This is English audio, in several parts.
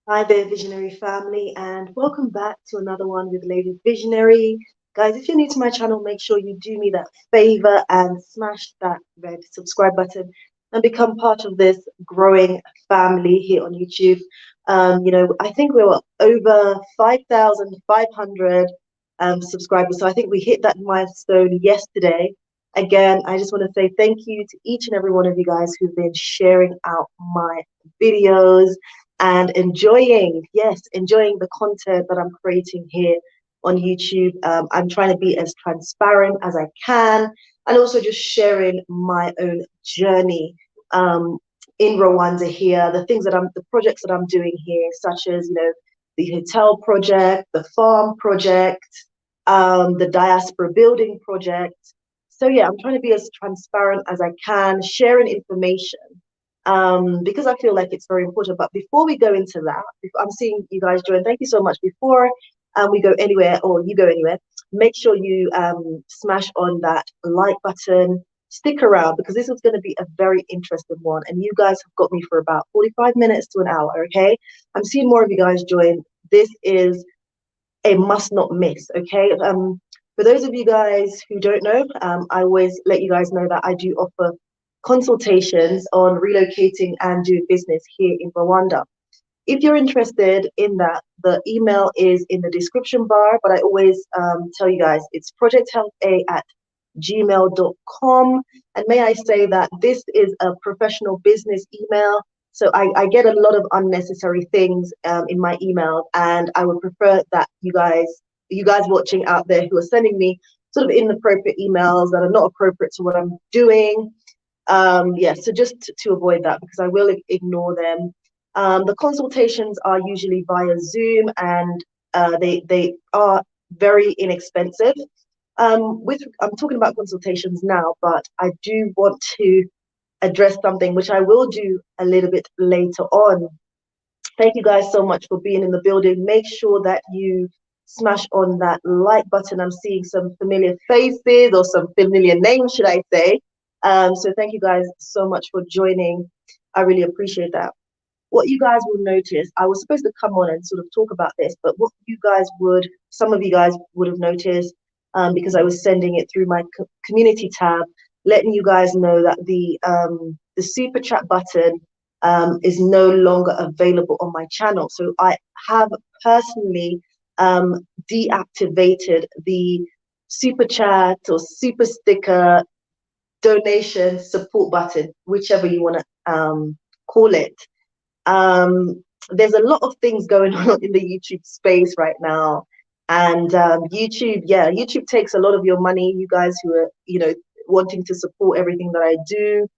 Hi there, Visionary family, and welcome back to another one with Lady Visionary. Guys, if you're new to my channel, make sure you do me that favor and smash that red subscribe button and become part of this growing family here on YouTube. I think we were over 5,500 subscribers, so I think we hit that milestone yesterday. Again, I just want to say thank you to each and every one of you guys who've been sharing out my videos and enjoying the content that I'm creating here on YouTube. I'm trying to be as transparent as I can and also just sharing my own journey in Rwanda here, the projects that I'm doing here, such as, the hotel project, the farm project, the diaspora building project. So yeah, I'm trying to be as transparent as I can, sharing information because I feel like it's very important. But before we go into that, I'm seeing you guys join. Thank you so much. Before we go anywhere or you go anywhere, make sure you smash on that like button. Stick around because this is going to be a very interesting one. And you guys have got me for about 45 minutes to an hour, okay? I'm seeing more of you guys join. This is a must not miss, okay? For those of you guys who don't know, I always let you guys know that I do offer consultations on relocating and doing business here in Rwanda. If you're interested in that, the email is in the description bar, but I always tell you guys it's projecthealtha@gmail.com. And may I say that this is a professional business email. So I get a lot of unnecessary things in my email, and I would prefer that you guys watching out there who are sending me sort of inappropriate emails that are not appropriate to what I'm doing. So just to avoid that, because I will ignore them. The consultations are usually via Zoom, and they are very inexpensive. I'm talking about consultations now, but I do want to address something which I will do a little bit later on. Thank you guys so much for being in the building. Make sure that you smash on that like button. I'm seeing some familiar faces or some familiar names, should I say. So thank you guys so much for joining. I really appreciate that. What you guys will notice, I was supposed to come on and sort of talk about this, but some of you guys would have noticed, because I was sending it through my community tab, letting you guys know that the super chat button is no longer available on my channel. So I have personally deactivated the super chat or super sticker donation support button, whichever you want to call it. There's a lot of things going on in the YouTube space right now. And YouTube takes a lot of your money, you guys who are, wanting to support everything that I do.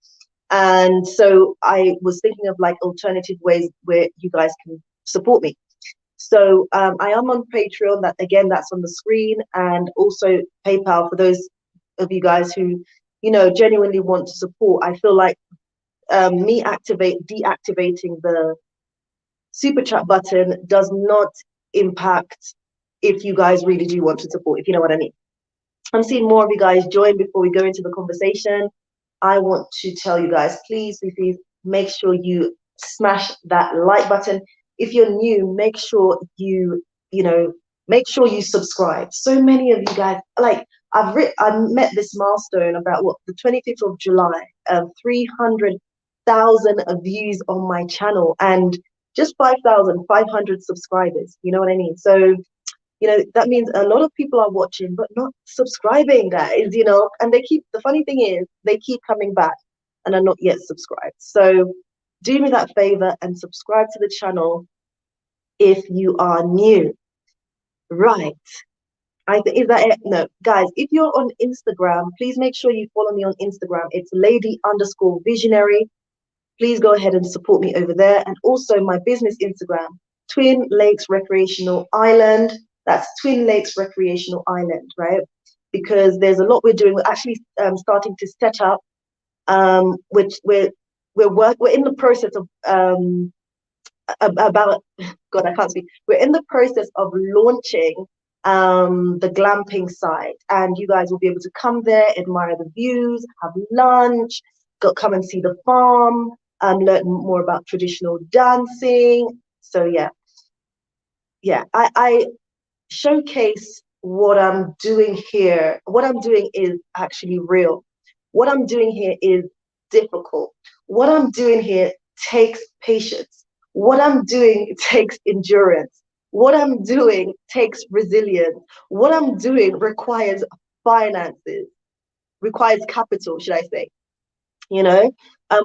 And so I was thinking of like alternative ways where you guys can support me. So I am on Patreon, that's on the screen, and also PayPal for those of you guys who, genuinely want to support. I feel like me deactivating the super chat button does not impact if you guys really do want to support, if you know what I mean. I'm seeing more of you guys join before we go into the conversation. I want to tell you guys, please make sure you smash that like button. If you're new, make sure you subscribe. So many of you guys, like I met this milestone about the 25th of July, 300,000 views on my channel and just 5,500 subscribers. You know what I mean? So that means a lot of people are watching but not subscribing, guys, and the funny thing is they keep coming back and are not yet subscribed. So do me that favor and subscribe to the channel if you are new. Right. Is that it? No, guys, if you're on Instagram, please make sure you follow me on Instagram. It's lady_visionary. Please go ahead and support me over there. And also my business Instagram, Twin Lakes Recreational Island. That's Twin Lakes Recreational Island, right? Because there's a lot we're doing. We're actually starting to set up, which we're in the process of about God, I can't speak. We're in the process of launching the glamping site, and you guys will be able to come there, admire the views, have lunch, come and see the farm, learn more about traditional dancing. So yeah, yeah, I showcase what I'm doing here. What I'm doing is actually real. What I'm doing here is difficult. What I'm doing here takes patience. What I'm doing takes endurance. What I'm doing takes resilience. What I'm doing requires finances, requires capital, should I say. You know,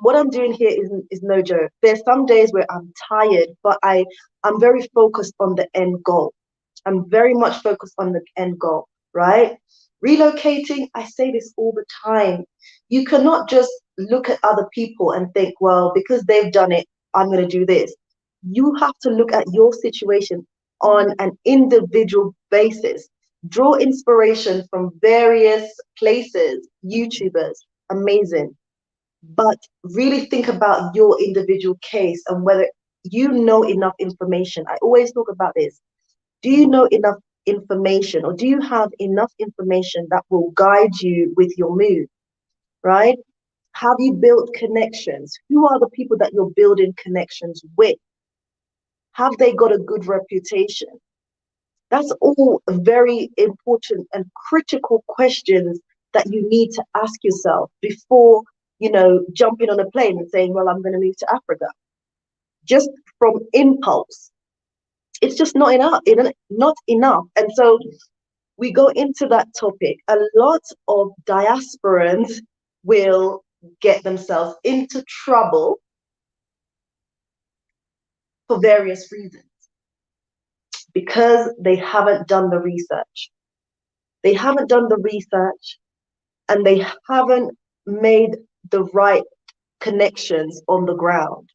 what I'm doing here is no joke. There's some days where I'm tired, but I'm very focused on the end goal. I'm very much focused on the end goal, right? Relocating, I say this all the time. You cannot just look at other people and think, well, because they've done it, I'm going to do this. You have to look at your situation on an individual basis. Draw inspiration from various places, YouTubers, amazing. But really think about your individual case and whether you know enough information. I always talk about this. Do you know enough information, or do you have enough information that will guide you with your move, right? Have you built connections? Who are the people that you're building connections with? Have they got a good reputation? That's all very important and critical questions that you need to ask yourself before, jumping on a plane and saying, well, I'm going to move to Africa. Just from impulse, it's just not enough. Not enough. And so we go into that topic. A lot of diasporans will get themselves into trouble for various reasons because they haven't done the research. They haven't done the research and they haven't made the right connections on the ground.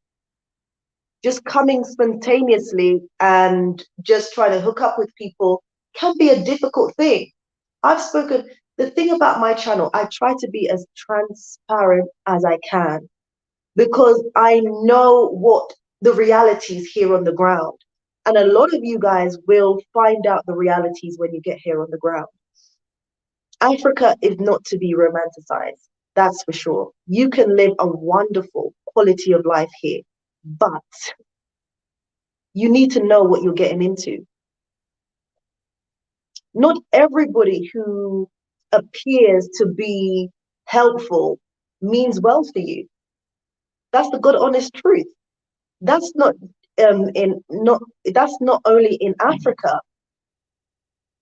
Just coming spontaneously and just trying to hook up with people can be a difficult thing. The thing about my channel, I try to be as transparent as I can because I know what the realities here on the ground. And a lot of you guys will find out the realities when you get here on the ground. Africa is not to be romanticized, that's for sure. You can live a wonderful quality of life here, but you need to know what you're getting into. Not everybody who appears to be helpful means well for you. That's the good honest truth. That's not in not that's not only in Africa,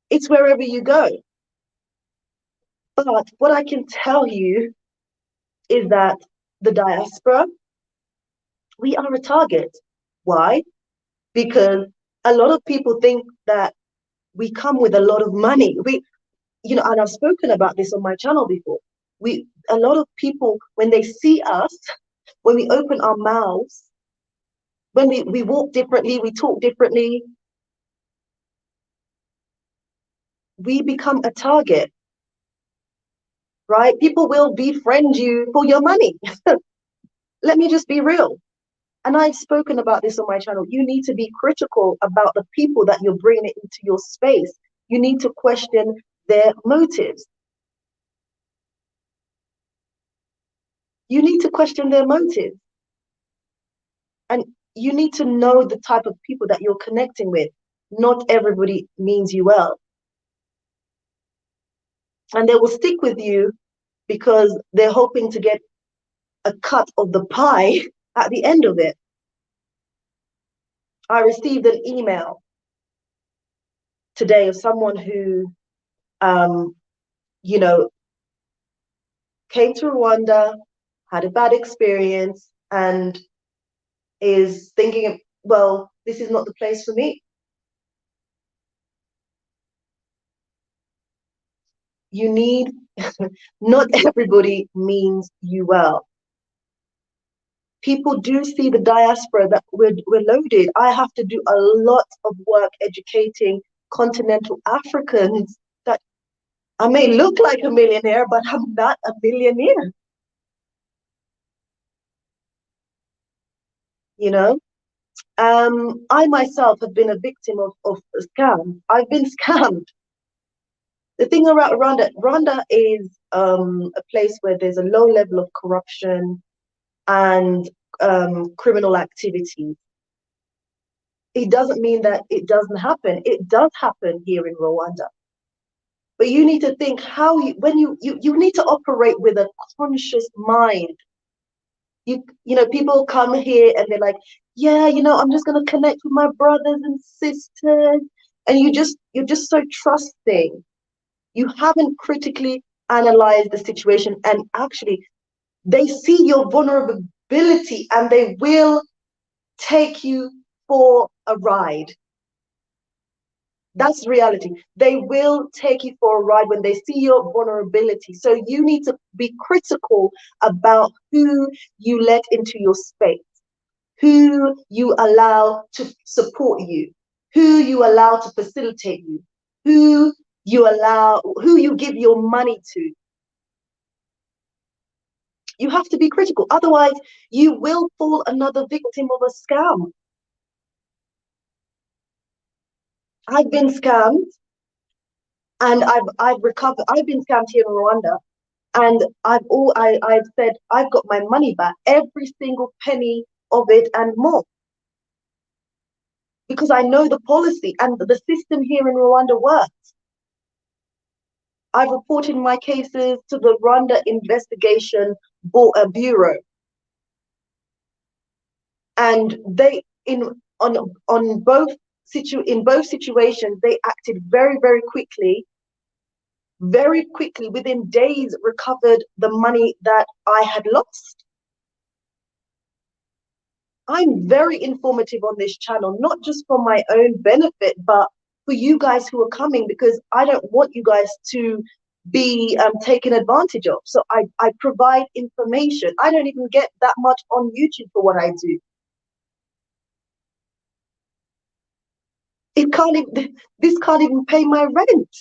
it's wherever you go. But what I can tell you is that the diaspora, we are a target. Why? Because a lot of people think that we come with a lot of money. And I've spoken about this on my channel before. A lot of people, when they see us, when we open our mouths, when we walk differently, we talk differently, we become a target, right? People will befriend you for your money. Let me just be real. And I've spoken about this on my channel. You need to be critical about the people that you're bringing into your space. You need to question their motives. You need to question their motives. And you need to know the type of people that you're connecting with. Not everybody means you well. And they will stick with you because they're hoping to get a cut of the pie at the end of it. I received an email today of someone who, came to Rwanda, had a bad experience, and is thinking, well, this is not the place for me. You need, not everybody means you well. People do see the diaspora that we're loaded. I have to do a lot of work educating continental Africans that I may look like a millionaire, but I'm not a millionaire. You know, I myself have been a victim of a scam. I've been scammed. The thing about Rwanda is a place where there's a low level of corruption and criminal activity. it doesn't mean that it doesn't happen. It does happen here in Rwanda. But you need to think how you need to operate with a conscious mind. People come here and they're like, yeah, I'm just gonna connect with my brothers and sisters, and you're just so trusting. You haven't critically analyzed the situation, and actually they see your vulnerability and they will take you for a ride. That's reality. They will take you for a ride when they see your vulnerability. So you need to be critical about who you let into your space, who you allow to support you, who you allow to facilitate you, who you give your money to. You have to be critical. Otherwise, you will fall another victim of a scam. I've been scammed and I've recovered. I've been scammed here in Rwanda, and I've said I've got my money back, every single penny of it and more, because I know the policy and the system here in Rwanda works. I've reported my cases to the Rwanda Investigation Bureau, and they on both in both situations they acted very, very quickly, within days, recovered the money that I had lost. I'm very informative on this channel, not just for my own benefit, but for you guys who are coming, because I don't want you guys to be taken advantage of. So I provide information. I don't even get that much on YouTube for what I do. This can't even pay my rent.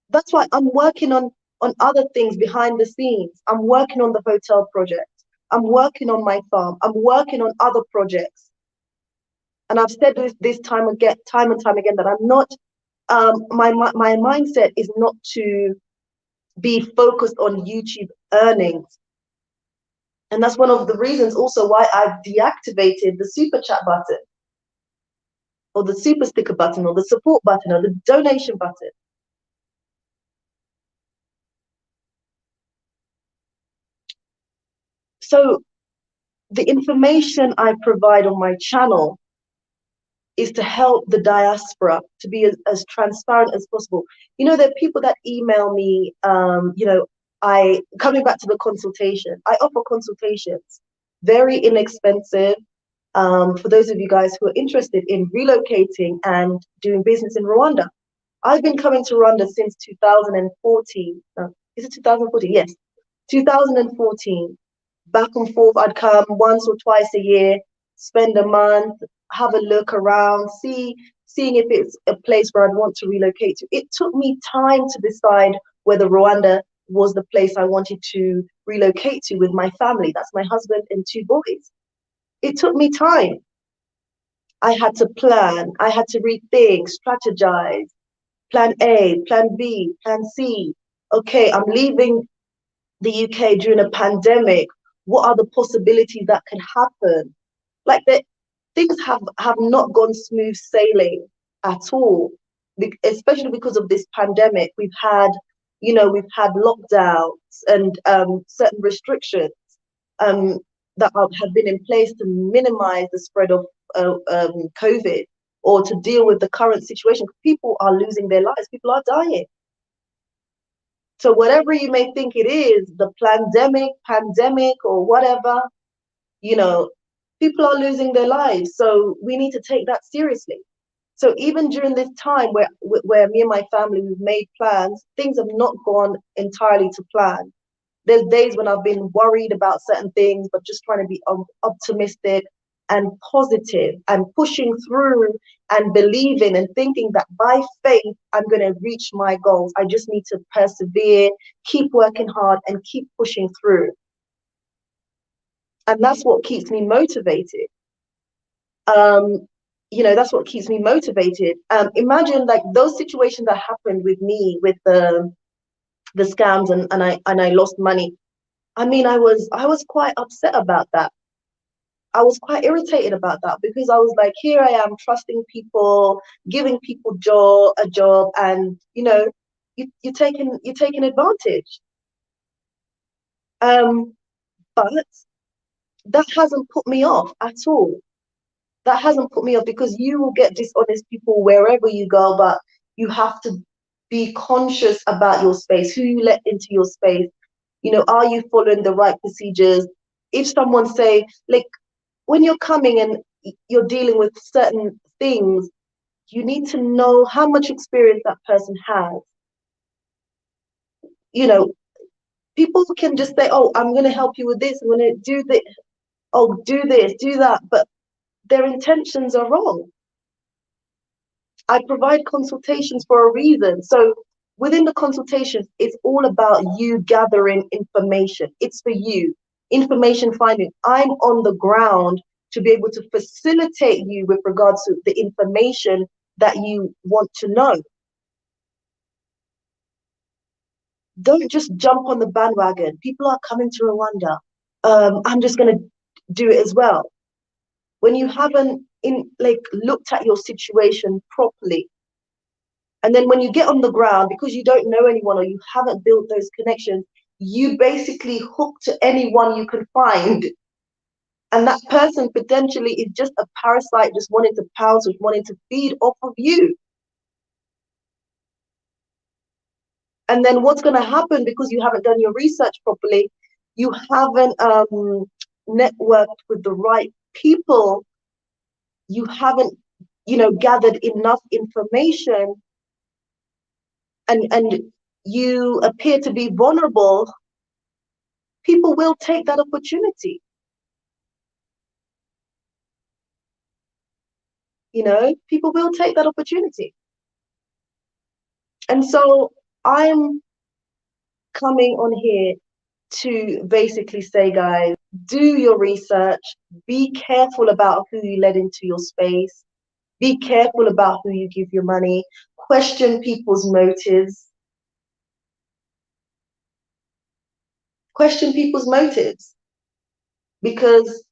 That's why I'm working on other things behind the scenes. I'm working on the hotel project. I'm working on my farm. I'm working on other projects. And I've said this time and time again, that I'm not, my mindset is not to be focused on YouTube earnings. And that's one of the reasons also why I've deactivated the super chat button, or the super sticker button, or the support button, or the donation button. So the information I provide on my channel is to help the diaspora to be as transparent as possible. There are people that email me, coming back to the consultation, I offer consultations, very inexpensive, for those of you guys who are interested in relocating and doing business in Rwanda. I've been coming to Rwanda since 2014. Is it 2014? Yes, 2014. Back and forth, I'd come once or twice a year, spend a month, have a look around, seeing if it's a place where I'd want to relocate to. It took me time to decide whether Rwanda was the place I wanted to relocate to with my family. That's my husband and 2 boys. It took me time. I had to plan, I had to rethink, strategize, plan A, plan B, plan C. Okay, I'm leaving the UK during a pandemic. What are the possibilities that can happen? Like, things have not gone smooth sailing at all, especially because of this pandemic. We've had lockdowns and certain restrictions that have been in place to minimize the spread of COVID, or to deal with the current situation. People are losing their lives. People are dying. So whatever you may think it is, the pandemic or whatever, people are losing their lives. So we need to take that seriously. So even during this time where me and my family, we've made plans, things have not gone entirely to plan. There's days when I've been worried about certain things, but just trying to be optimistic and positive and pushing through and believing and thinking that by faith, I'm going to reach my goals. I just need to persevere, keep working hard, and keep pushing through. And that's what keeps me motivated. That's what keeps me motivated. Imagine like those situations that happened with me with the scams and I lost money. I mean, I was quite upset about that. I was quite irritated about that because I was like, here I am trusting people, giving people a job, and you're taking advantage. But that hasn't put me off at all. That hasn't put me off because you will get dishonest people wherever you go, but you have to be conscious about your space, who you let into your space. Are you following the right procedures? If someone say, like, when you're coming and you're dealing with certain things, you need to know how much experience that person has. You know, people can just say, oh, I'm going to help you with this, I'm going to do this, oh, do this, do that, but their intentions are wrong. I provide consultations for a reason. So within the consultations, it's all about you gathering information. It's for you, information finding. I'm on the ground to be able to facilitate you with regards to the information that you want to know. Don't just jump on the bandwagon. People are coming to Rwanda. I'm just going to do it as well. When you haven't looked at your situation properly, and then when you get on the ground, because you don't know anyone or you haven't built those connections, you basically hook to anyone you can find. And that person potentially is just a parasite, just wanting to pounce, just wanting to feed off of you. And then what's going to happen, because you haven't done your research properly, you haven't networked with the right people, you haven't, gathered enough information, and you appear to be vulnerable, people will take that opportunity. People will take that opportunity. And so I'm coming on here to basically say, guys, do your research, be careful about who you let into your space, be careful about who you give your money, question people's motives. Question people's motives, because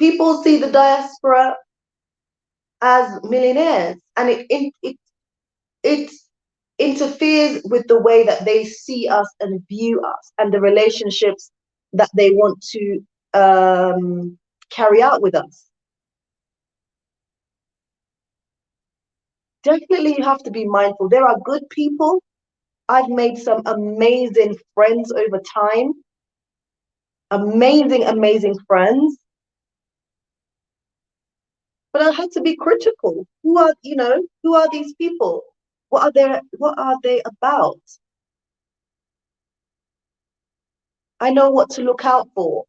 people see the diaspora as millionaires, and it interferes with the way that they see us and view us and the relationships that they want to carry out with us. Definitely, you have to be mindful. There are good people. I've made some amazing friends over time. Amazing, amazing friends. But I had to be critical. Who are these people? What are they about? I know what to look out for.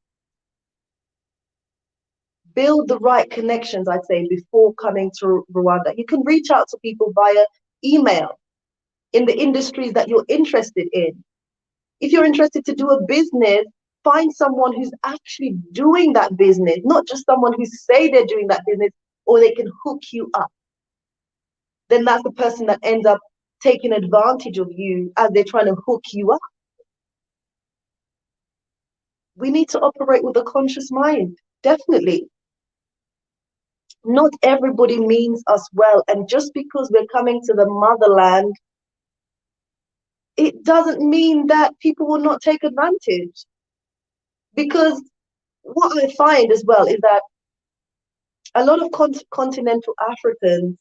Build the right connections, I'd say, before coming to Rwanda. You can reach out to people via email in the industries that you're interested in. If you're interested to do a business, find someone who's actually doing that business, not just someone who say they're doing that business, or they can hook you up. Then that's the person that ends up taking advantage of you as they're trying to hook you up. We need to operate with a conscious mind, definitely. Not everybody means us well, and just because we're coming to the motherland, it doesn't mean that people will not take advantage. Because what I find as well is that a lot of continental Africans,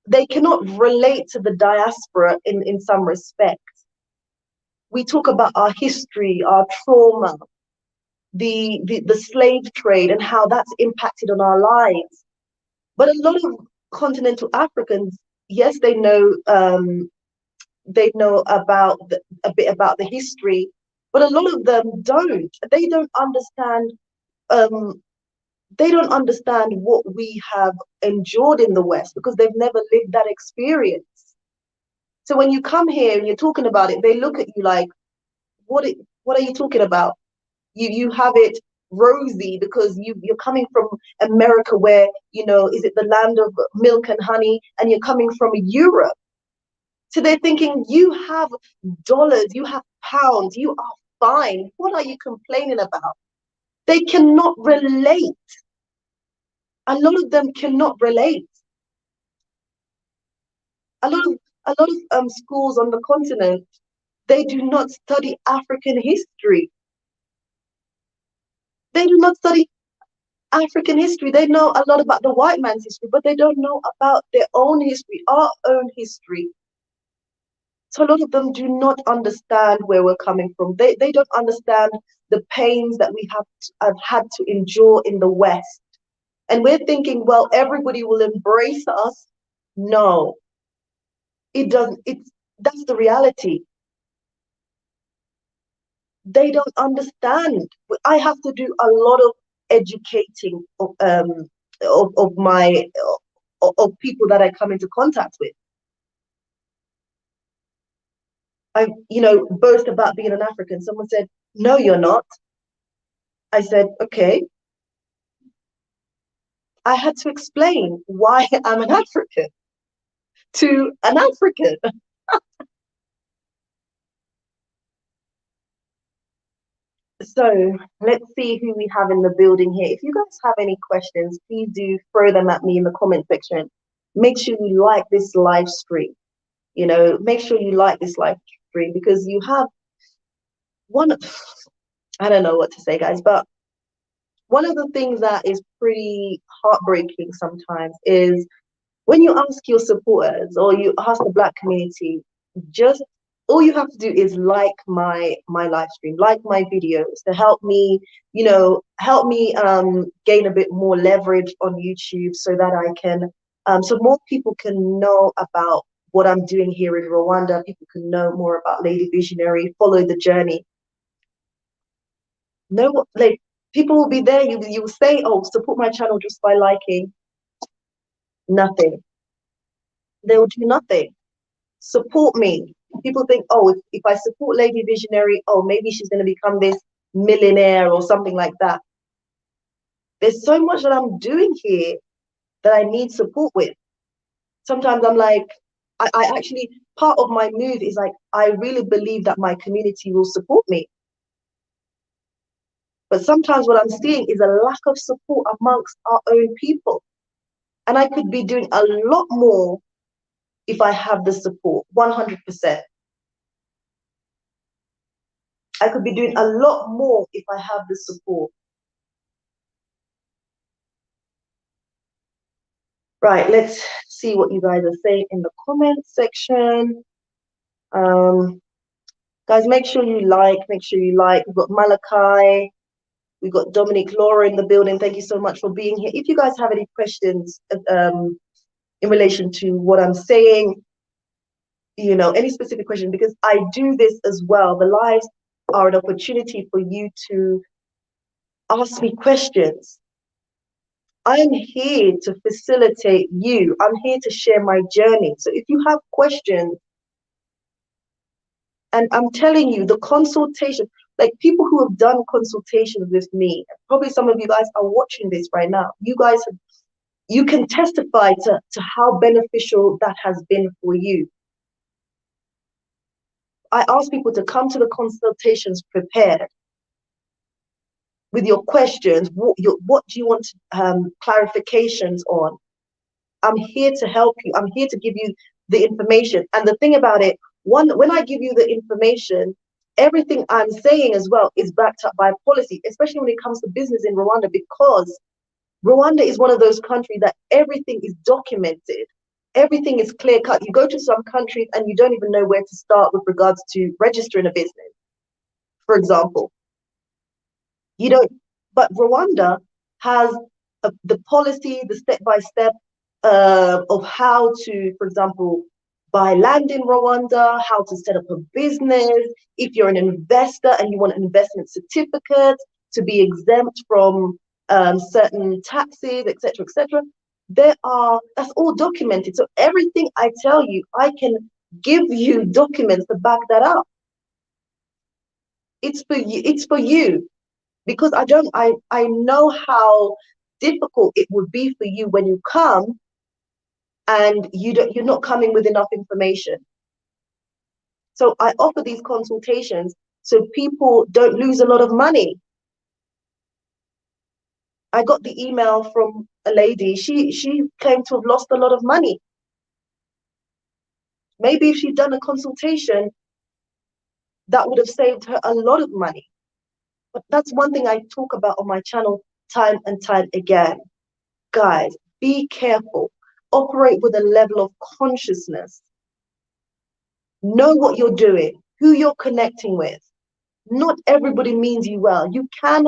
they cannot relate to the diaspora in some respect. We talk about our history, our trauma, the slave trade, and how that's impacted on our lives. But a lot of continental Africans, yes, they know about a bit about the history, but a lot of them don't. They don't understand. They don't understand what we have endured in the West because they've never lived that experience. So when you come here and you're talking about it, they look at you like, what are you talking about? You have it rosy because you're coming from America, where is it the land of milk and honey, and you're coming from Europe. So they're thinking, you have dollars, you have pounds, you are fine. What are you complaining about? They cannot relate. A lot of them cannot relate. A lot of schools on the continent, they do not study African history. They do not study African history. They know a lot about the white man's history, but they don't know about their own history, our own history. So a lot of them do not understand where we're coming from. They don't understand the pains that have had to endure in the West. And we're thinking, well, everybody will embrace us. No, it doesn't. That's the reality. They don't understand. I have to do a lot of educating of my of people that I come into contact with. I, boast about being an African. Someone said, "No, you're not." I said, "Okay." I had to explain why I'm an African to an African. So let's see who we have in the building here. If you guys have any questions, please do throw them at me in the comment section. Make sure you like this live stream. Make sure you like this live stream because you have one. I don't know what to say, guys, but one of the things that is pretty heartbreaking sometimes is when you ask your supporters or you ask the Black community, just all you have to do is like my live stream, like my videos to help me, gain a bit more leverage on YouTube so that I can, so more people can know about what I'm doing here in Rwanda. People can know more about Lady Visionary, follow the journey. No, like people will be there. You will say, "Oh, support my channel just by liking." Nothing. They will do nothing. Support me. People think, oh, if I support Lady Visionary, oh, maybe she's going to become this millionaire or something like that. There's so much that I'm doing here that I need support with. Sometimes I'm like, I actually, part of my move is like, I really believe that my community will support me. But sometimes what I'm seeing is a lack of support amongst our own people. And I could be doing a lot more if I have the support, 100%. I could be doing a lot more if I have the support. Right, let's see what you guys are saying in the comments section. Guys, make sure you like. We've got Malachi, we've got Dominic Laura in the building. Thank you so much for being here. If you guys have any questions in relation to what I'm saying, any specific question, because I do this as well. The lives are an opportunity for you to ask me questions. I'm here to facilitate you. I'm here to share my journey. So if you have questions, and I'm telling you, the consultation, like people who have done consultations with me, probably some of you guys are watching this right now. You can testify to how beneficial that has been for you. I ask people to come to the consultations prepared with your questions. What do you want clarifications on? I'm here to help you. I'm here to give you the information. And the thing about it, when I give you the information, everything I'm saying as well is backed up by policy, especially when it comes to business in Rwanda, because Rwanda is one of those countries that everything is documented. Everything is clear cut. You go to some countries and you don't even know where to start with regards to registering a business, for example. You don't, but Rwanda has the policy, the step-by-step of how to, for example, buy land in Rwanda, how to set up a business, if you're an investor and you want an investment certificate to be exempt from certain taxes, etc., etc. That's all documented. So everything I tell you, I can give you documents to back that up. It's for you. It's for you. Because I know how difficult it would be for you when you come and you're not coming with enough information. So I offer these consultations so people don't lose a lot of money. I got the email from a lady. She claimed to have lost a lot of money. Maybe if she'd done a consultation, that would have saved her a lot of money. But that's one thing I talk about on my channel time and time again. Guys, be careful. Operate with a level of consciousness. Know what you're doing, who you're connecting with. Not everybody means you well. You can,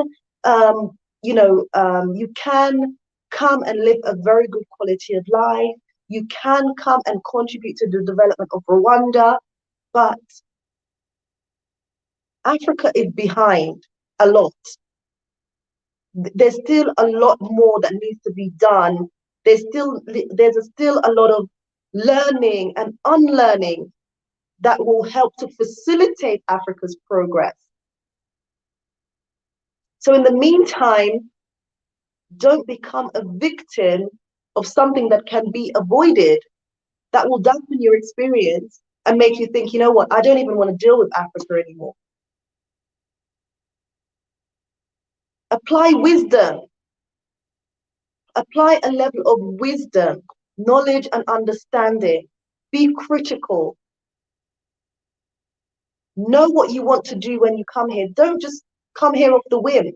you can come and live a very good quality of life. You can come and contribute to the development of Rwanda, but Africa is behind a lot. There's still a lot more that needs to be done. There's still a lot of learning and unlearning that will help to facilitate Africa's progress. So in the meantime, don't become a victim of something that can be avoided, that will dampen your experience and make you think, you know what, I don't even want to deal with Africa anymore. Apply wisdom. Apply a level of wisdom, knowledge, and understanding. Be critical. Know what you want to do when you come here. Don't just come here off the whim.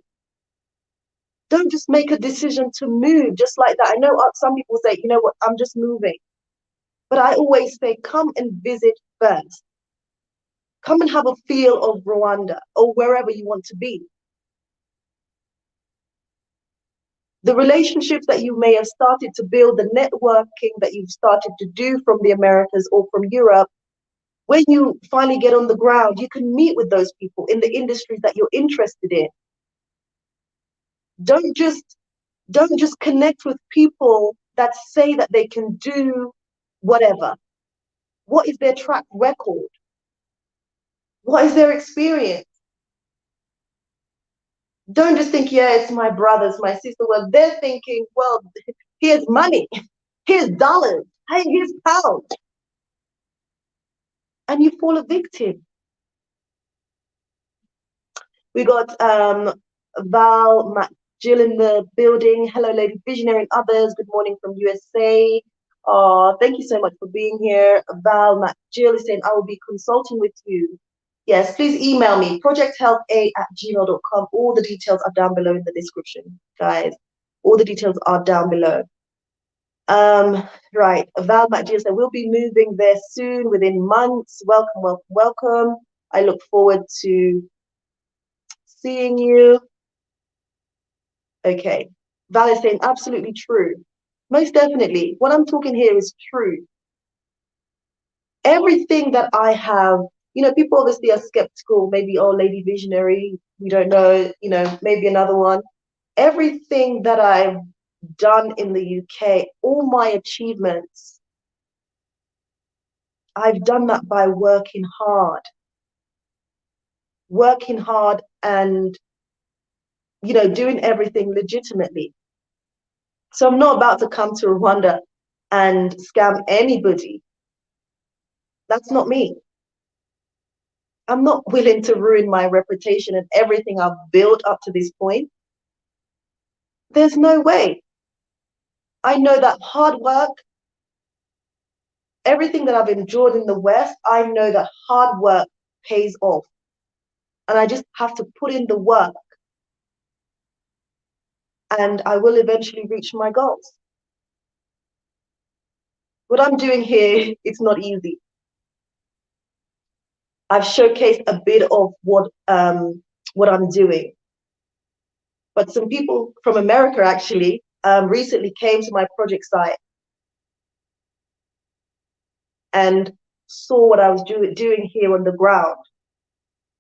Don't just make a decision to move just like that. I know some people say, you know what, I'm just moving. But I always say, come and visit first. Come and have a feel of Rwanda or wherever you want to be. The relationships that you may have started to build, the networking that you've started to do from the Americas or from Europe, when you finally get on the ground, you can meet with those people in the industries that you're interested in. Don't just connect with people that say that they can do whatever. What is their track record? What is their experience? Don't just think, yeah, it's my brothers, my sister. Well, they're thinking, well, here's money, here's dollars, hey, here's pounds. And you fall a victim. We got Val, Matt, Jill in the building. Hello, Lady Visionary and others. Good morning from USA. Thank you so much for being here. Val, Matt, Jill is saying, I will be consulting with you. Yes, please email me, projecthealtha@gmail.com. All the details are down below in the description, guys. All the details are down below. Right, Val Jill said, we'll be moving there soon, within months. Welcome, welcome, welcome. I look forward to seeing you. Okay, Val is saying, absolutely true. Most definitely, what I'm talking here is true. Everything that I have, people obviously are skeptical, maybe, oh, Lady Visionary, we don't know, maybe another one. Everything that I've done in the UK, all my achievements, I've done that by working hard and, doing everything legitimately. So I'm not about to come to Rwanda and scam anybody. That's not me. I'm not willing to ruin my reputation and everything I've built up to this point. There's no way. I know that hard work, everything that I've endured in the West, I know that hard work pays off. And I just have to put in the work. And I will eventually reach my goals. What I'm doing here, it's not easy. I've showcased a bit of what I'm doing. But some people from America actually recently came to my project site and saw what I was doing here on the ground.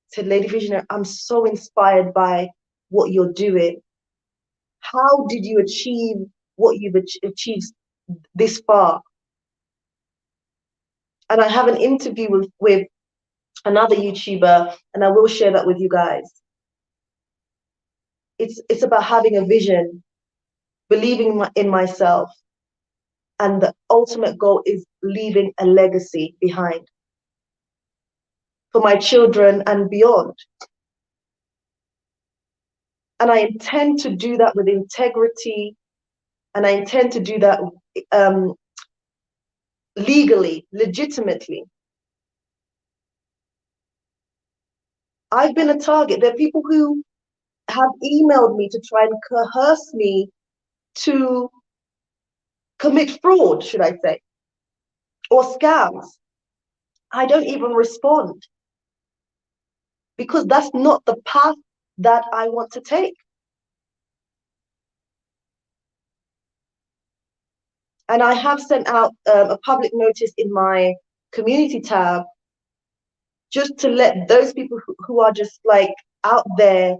Said, Lady Visionary, I'm so inspired by what you're doing. How did you achieve what you've achieved this far? And I have an interview with another YouTuber, and I will share that with you guys. It's about having a vision, believing in myself, and the ultimate goal is leaving a legacy behind for my children and beyond. And I intend to do that with integrity, and I intend to do that um, legally, legitimately. I've been a target. There are people who have emailed me to try and coerce me to commit fraud, should I say, or scams. I don't even respond because that's not the path that I want to take. And I have sent out a public notice in my community tab just to let those people who are just like out there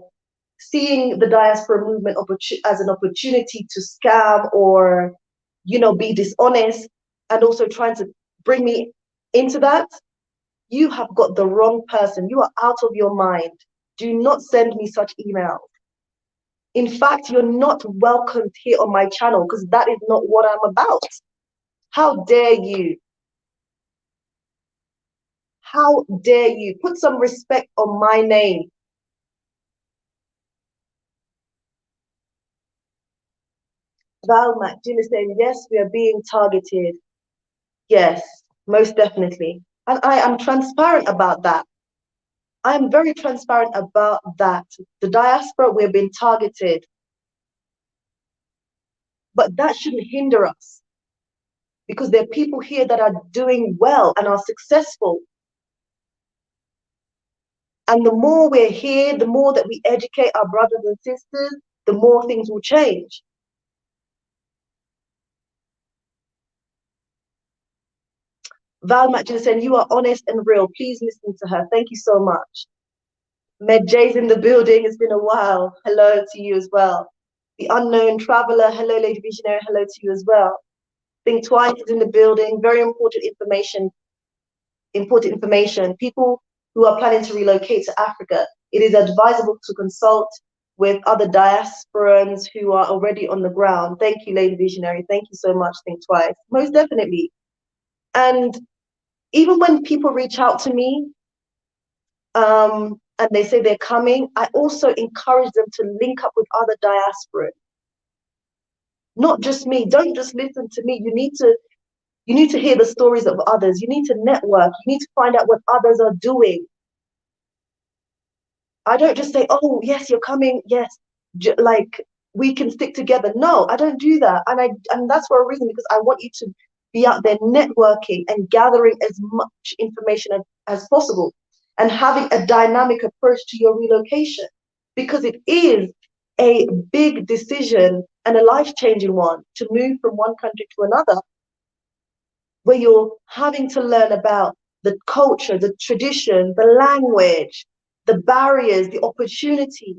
seeing the diaspora movement as an opportunity to scam or, be dishonest, and also trying to bring me into that. You have got the wrong person. You are out of your mind. Do not send me such emails. In fact, you're not welcomed here on my channel because that is not what I'm about. How dare you? How dare you? Put some respect on my name. Val McGinn is saying, yes, we are being targeted. Yes, most definitely. And I am transparent about that. I am very transparent about that. The diaspora, we're being targeted. But that shouldn't hinder us because there are people here that are doing well and are successful. And the more we're here, the more that we educate our brothers and sisters, the more things will change. Val Matchin saying, you are honest and real. Please listen to her. Thank you so much. Med J's in the building. It's been a while. Hello to you as well. The unknown traveler. Hello, Lady Visionary. Hello to you as well. Think Twice is in the building. Very important information. Important information. People who are planning to relocate to Africa, it is advisable to consult with other diasporans who are already on the ground. Thank you, Lady Visionary. Thank you so much. Think Twice. Most definitely. And even when people reach out to me, and they say they're coming, I also encourage them to link up with other diasporans. Not just me. Don't just listen to me. You need to hear the stories of others. You need to network. You need to find out what others are doing. I don't just say, oh, yes, you're coming. Yes, like we can stick together. No, I don't do that. And that's for a reason, because I want you to be out there networking and gathering as much information as possible and having a dynamic approach to your relocation, because it is a big decision and a life-changing one to move from one country to another, where you're having to learn about the culture, the tradition, the language, the barriers, the opportunity.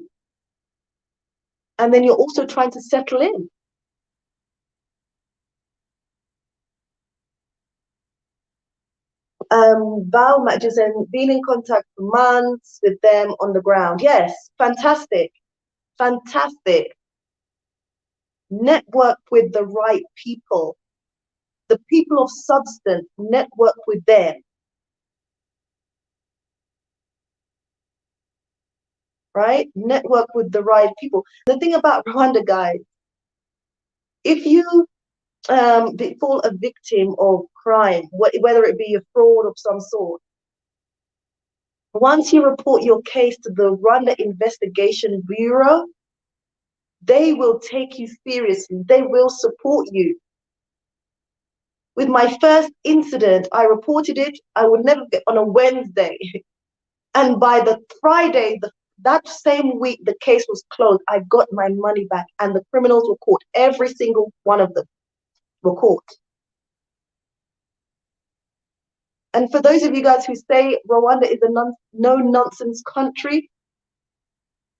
And then you're also trying to settle in. Val matches and being in contact for months with them on the ground. Yes, fantastic. Fantastic. Network with the right people. The people of substance, network with them. Right? Network with the right people. The thing about Rwanda, guys, if you fall a victim of crime, whether it be a fraud of some sort, once you report your case to the Rwanda Investigation Bureau, they will take you seriously. They will support you. With my first incident, I reported it. I would never get on a Wednesday. And by the Friday, that same week, the case was closed. I got my money back and the criminals were caught. Every single one of them were caught. And for those of you guys who say Rwanda is a no-nonsense country,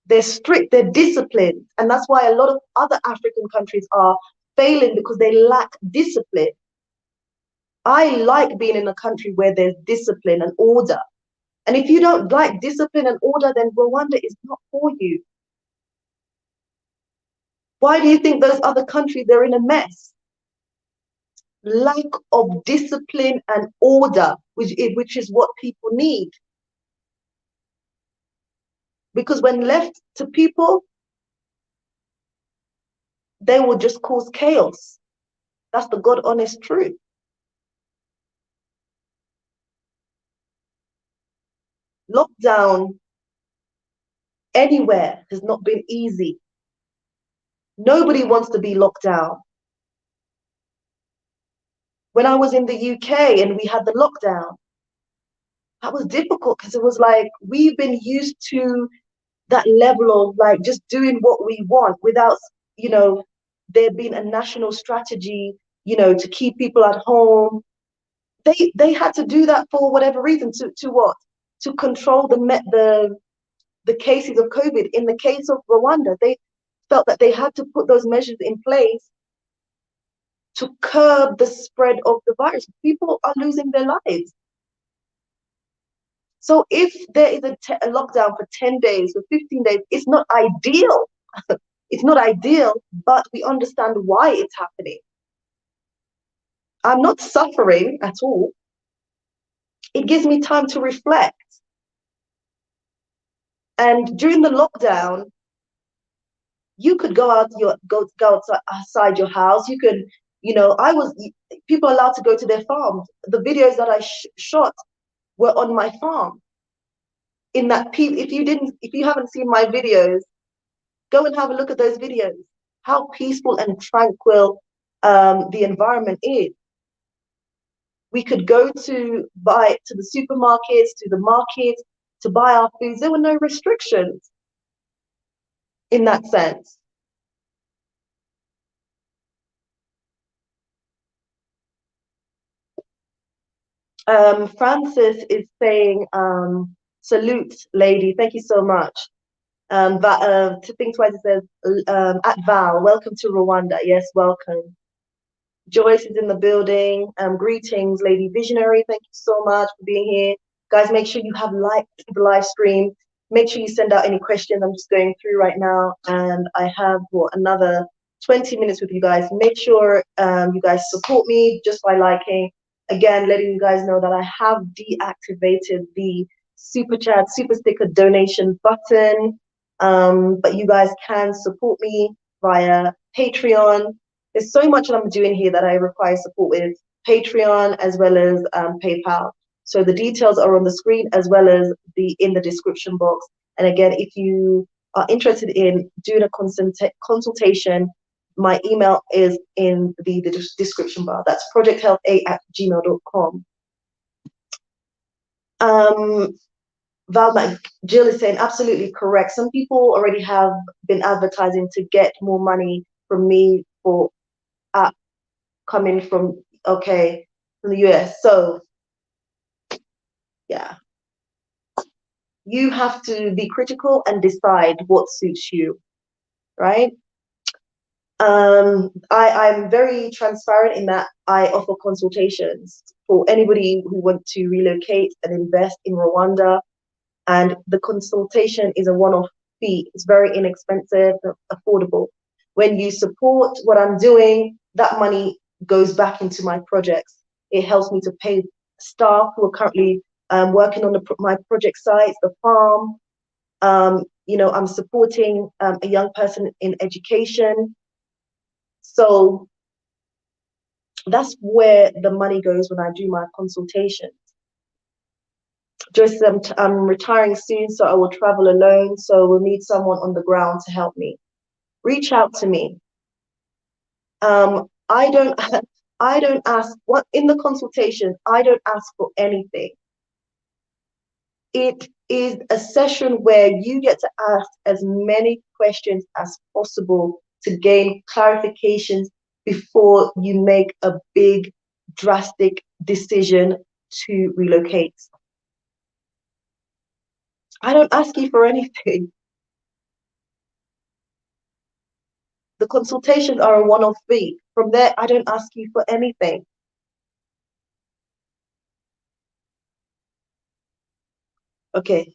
they're strict, they're disciplined. And that's why a lot of other African countries are failing, because they lack discipline. I like being in a country where there's discipline and order. And if you don't like discipline and order, then Rwanda is not for you. Why do you think those other countries, they're in a mess? Lack of discipline and order, which is what people need. Because when left to people, they will just cause chaos. That's the God honest truth. Lockdown anywhere has not been easy. Nobody wants to be locked down. When I was in the UK and we had the lockdown, that was difficult because it was like we've been used to that level of like just doing what we want without, you know, there being a national strategy, you know, to keep people at home. They had to do that for whatever reason to what? To control the cases of COVID. In the case of Rwanda, they felt that they had to put those measures in place to curb the spread of the virus. People are losing their lives. So if there is a lockdown for 10 days, for 15 days, it's not ideal. It's not ideal, but we understand why it's happening. I'm not suffering at all. It gives me time to reflect. And during the lockdown, you could go outside your house. You could, you know, people are allowed to go to their farms. The videos that I shot were on my farm. In that, if you haven't seen my videos, go and have a look at those videos. How peaceful and tranquil the environment is. We could go to the supermarkets, to the markets, to buy our foods. There were no restrictions in that sense. Francis is saying, salute, lady. Thank you so much. But to think twice, it says, at Val, welcome to Rwanda. Yes, welcome. Joyce is in the building. Greetings, Lady Visionary. Thank you so much for being here. Guys, make sure you have liked the live stream. Make sure you send out any questions. I'm just going through right now, and I have another 20 minutes with you guys. Make sure you guys support me just by liking. Again, letting you guys know that I have deactivated the super chat, super sticker donation button. But you guys can support me via Patreon. There's so much that I'm doing here that I require support with Patreon as well as PayPal. So the details are on the screen as well as in the description box. And again, if you are interested in doing a consultation, my email is in the description bar. That's projecthealtha@gmail.com. Val Jill is saying absolutely correct. Some people already have been advertising to get more money from me for coming from from the US. So yeah, you have to be critical and decide what suits you, right? I'm very transparent in that I offer consultations for anybody who wants to relocate and invest in Rwanda. And the consultation is a one-off fee. It's very inexpensive, affordable. When you support what I'm doing, that money goes back into my projects. It helps me to pay staff who are currently working on my project sites, the farm. I'm supporting a young person in education. So that's where the money goes when I do my consultation. Joyce, I'm retiring soon, so I will travel alone. So we'll need someone on the ground to help me. Reach out to me. I don't I don't ask what in the consultation, I don't ask for anything. It is a session where you get to ask as many questions as possible to gain clarifications before you make a big, drastic decision to relocate. I don't ask you for anything. The consultations are a one-off fee. From there, I don't ask you for anything. Okay.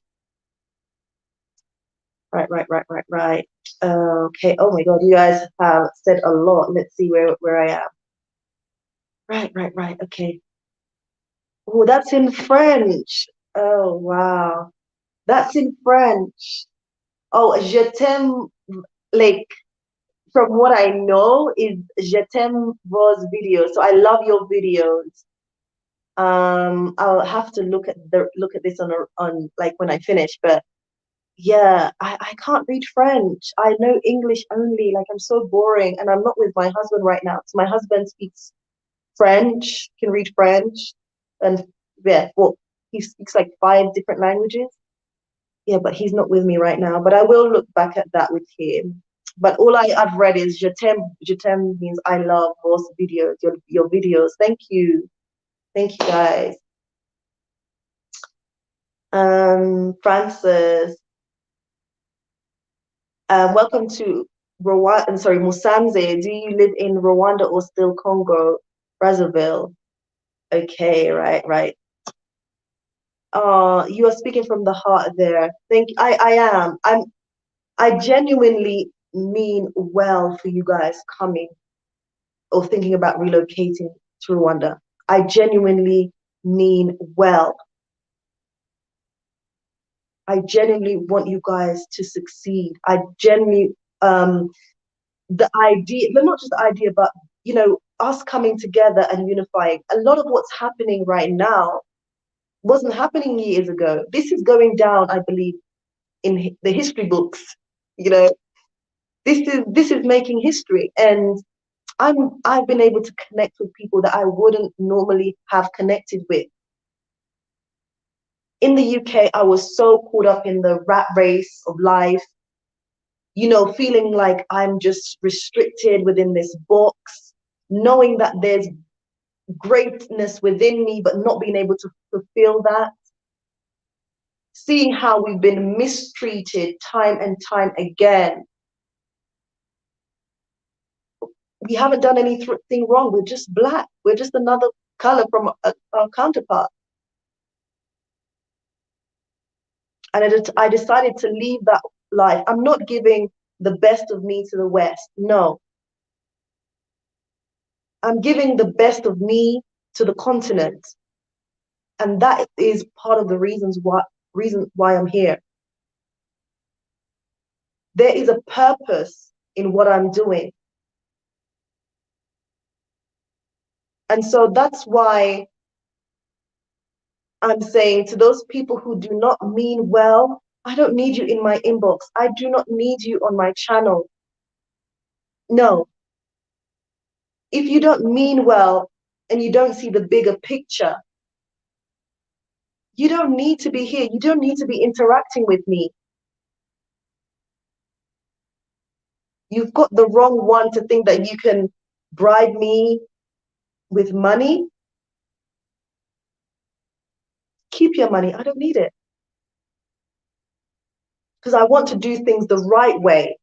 Right. Okay. Oh my God, you guys have said a lot. Let's see where I am. Right. Okay. Oh, that's in French. Oh, wow. That's in French. Oh, je t'aime, like, from what I know, is Je t'aime vos videos. So I love your videos. I'll have to look at this on like when I finish, but yeah, I can't read French. I know English only. Like I'm so boring, and I'm not with my husband right now. So my husband speaks French, can read French, and yeah, well, he speaks like 5 different languages. Yeah, but he's not with me right now. But I will look back at that with him. But all I've read is je t'aime means I love those videos, your videos. Thank you. Thank you guys. Francis, welcome to Rwanda. I'm sorry, Musanze. Do you live in Rwanda or still Congo, Brazzaville? Okay, right, right. You are speaking from the heart there. I am. I genuinely mean well for you guys coming or thinking about relocating to Rwanda. I genuinely mean well. I genuinely want you guys to succeed. I genuinely, the idea, but not just the idea, but us coming together and unifying. A lot of what's happening right now wasn't happening years ago. This is going down, I believe, in the history books. You know, this is making history, and I've been able to connect with people that I wouldn't normally have connected with. In the UK, I was so caught up in the rat race of life, feeling like I'm just restricted within this box, knowing that there's greatness within me, but not being able to fulfill that. Seeing how we've been mistreated time and time again. We haven't done anything wrong. We're just black. We're just another color from our counterpart. And I decided to leave that life. I'm not giving the best of me to the West. No. I'm giving the best of me to the continent. And that is part of the reason why I'm here. There is a purpose in what I'm doing. And so that's why I'm saying to those people who do not mean well, I don't need you in my inbox. I do not need you on my channel. No. If you don't mean well and you don't see the bigger picture, you don't need to be here. You don't need to be interacting with me. You've got the wrong one to think that you can bribe me with money. Keep your money. I don't need it. Because I want to do things the right way.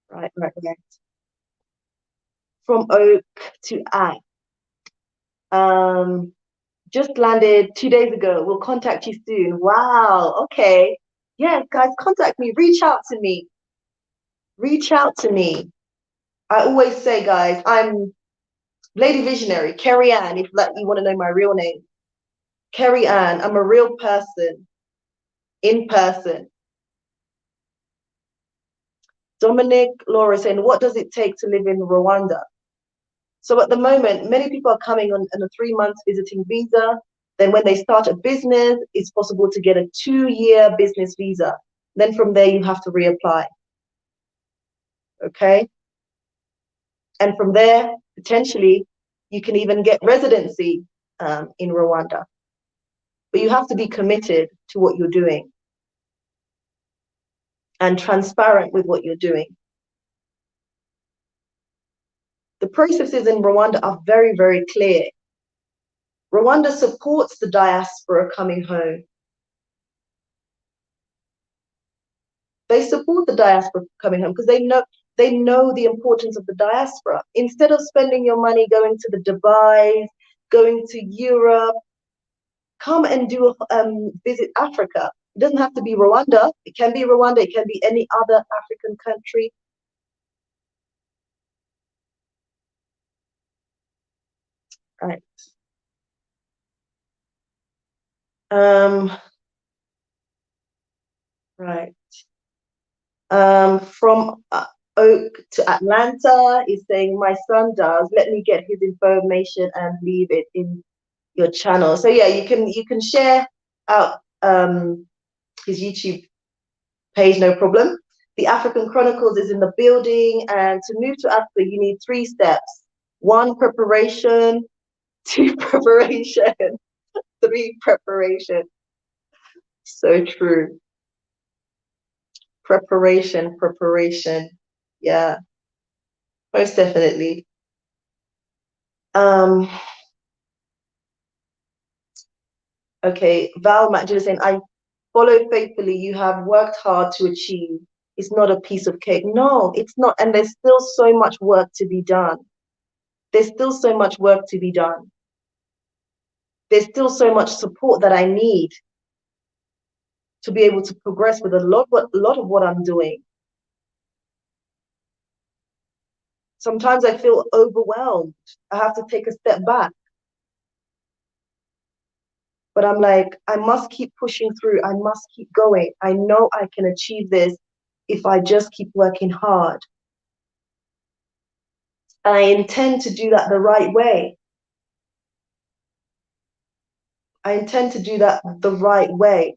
Right, right, right. From Oak to Act. Just landed 2 days ago. We'll contact you soon. Wow. Okay. Yes, guys, contact me. Reach out to me. Reach out to me. I always say, guys, I'm Lady Visionary, Kerry-Ann, if like, you want to know my real name. Kerry-Ann, I'm a real person, in person. Dominic Laura saying, what does it take to live in Rwanda? So at the moment, many people are coming on a 3 month visiting visa. Then when they start a business, it's possible to get a 2-year business visa. Then from there, you have to reapply. Okay? And from there, potentially, you can even get residency in Rwanda. But you have to be committed to what you're doing and transparent with what you're doing. The processes in Rwanda are very, very clear. Rwanda supports the diaspora coming home. They support the diaspora coming home because they know the importance of the diaspora. Instead of spending your money going to the Dubai, going to Europe, come and do visit Africa. It doesn't have to be Rwanda. It can be Rwanda. It can be any other African country. Right. Um, right. From Oak to Atlanta is saying, my son does. Let me get his information and leave it in your channel. So yeah, you can share out his YouTube page, no problem. The African Chronicles is in the building, and to move to Africa, you need 3 steps. 1, preparation. 2, preparation. 3, preparation. So true. Preparation. Yeah, most definitely. Um, okay, Val Matthew is saying, I follow faithfully. You have worked hard to achieve. It's not a piece of cake. No, it's not. And there's still so much work to be done. There's still so much work to be done. There's still so much support that I need to be able to progress with a lot of what I'm doing. Sometimes I feel overwhelmed. I have to take a step back. But I'm like, I must keep pushing through. I must keep going. I know I can achieve this if I just keep working hard. And I intend to do that the right way. I intend to do that the right way.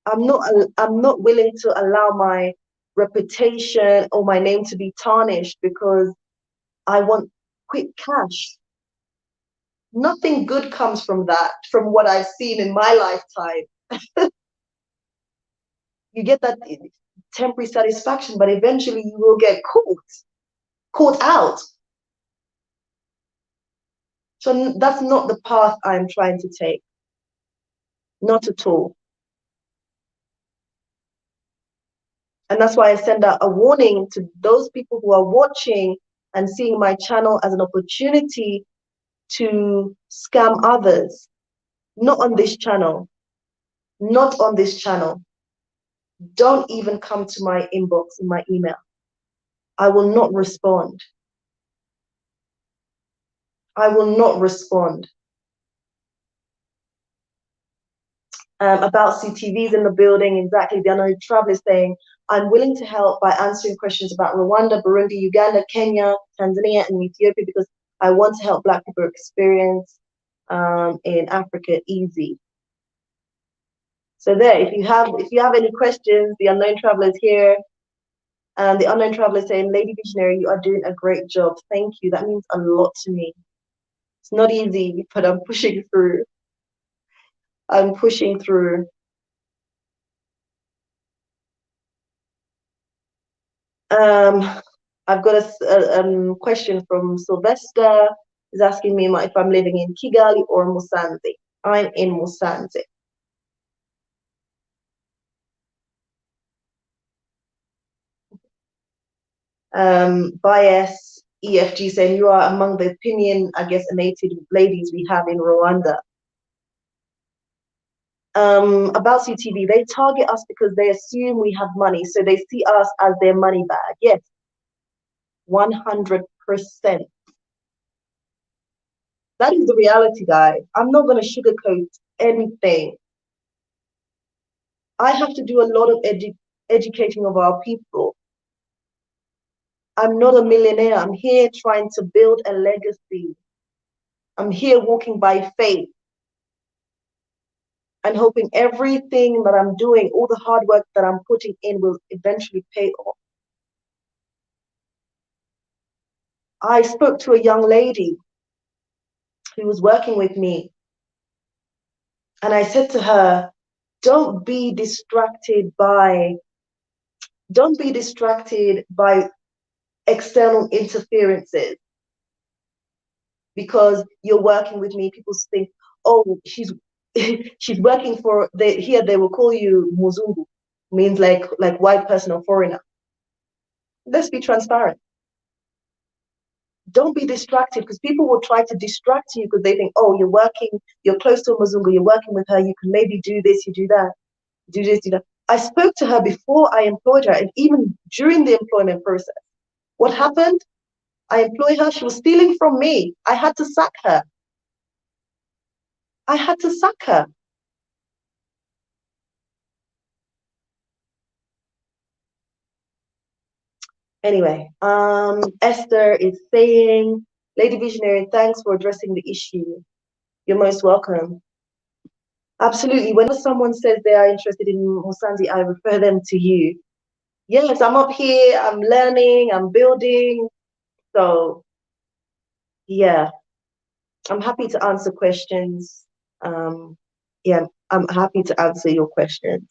I'm not willing to allow my reputation or my name to be tarnished because I want quick cash. Nothing good comes from that, from what I've seen in my lifetime. You get that temporary satisfaction, but eventually you will get caught out. So that's not the path I'm trying to take. Not at all. And that's why I send out a warning to those people who are watching and seeing my channel as an opportunity to scam others. Not on this channel. Not on this channel. Don't even come to my inbox in my email. I will not respond. I will not respond. About CTVs in the building, exactly. The unknown traveler is saying, I'm willing to help by answering questions about Rwanda, Burundi, Uganda, Kenya, Tanzania, and Ethiopia because I want to help Black people experience in Africa easy. So there, if you have any questions, the unknown traveler is here. And the unknown traveler is saying, Lady Visionary, you are doing a great job. Thank you. That means a lot to me. It's not easy, but I'm pushing through. I'm pushing through. I've got a question from Sylvester. He's asking me if I'm living in Kigali or Musanze. I'm in Musanze. Bias EFG saying you are among the opinionated ladies we have in Rwanda. About CTV, they target us because they assume we have money, so they see us as their money bag. Yes, 100%. That is the reality, guys. I'm not going to sugarcoat anything. I have to do a lot of educating of our people. I'm not a millionaire. I'm here trying to build a legacy. I'm here walking by faith and hoping everything that I'm doing, all the hard work that I'm putting in will eventually pay off. I spoke to a young lady who was working with me, and I said to her, don't be distracted by external interferences. Because you're working with me, people think, oh, she's she's working for here they will call you Muzungu, means like white person or foreigner. Let's be transparent. Don't be distracted, because people will try to distract you because they think, oh, you're close to a Muzungu, you're working with her, you can maybe do this, you do that, do this, do that. I spoke to her before I employed her, and even during the employment process. What happened? I employed her, she was stealing from me. I had to sack her. I had to sack her. Anyway, Esther is saying, Lady Visionary, thanks for addressing the issue. You're most welcome. Absolutely. Whenever someone says they are interested in Musanzi, I refer them to you. Yes, I'm up here, I'm learning, I'm building. So, yeah, I'm happy to answer questions. Yeah, I'm happy to answer your questions.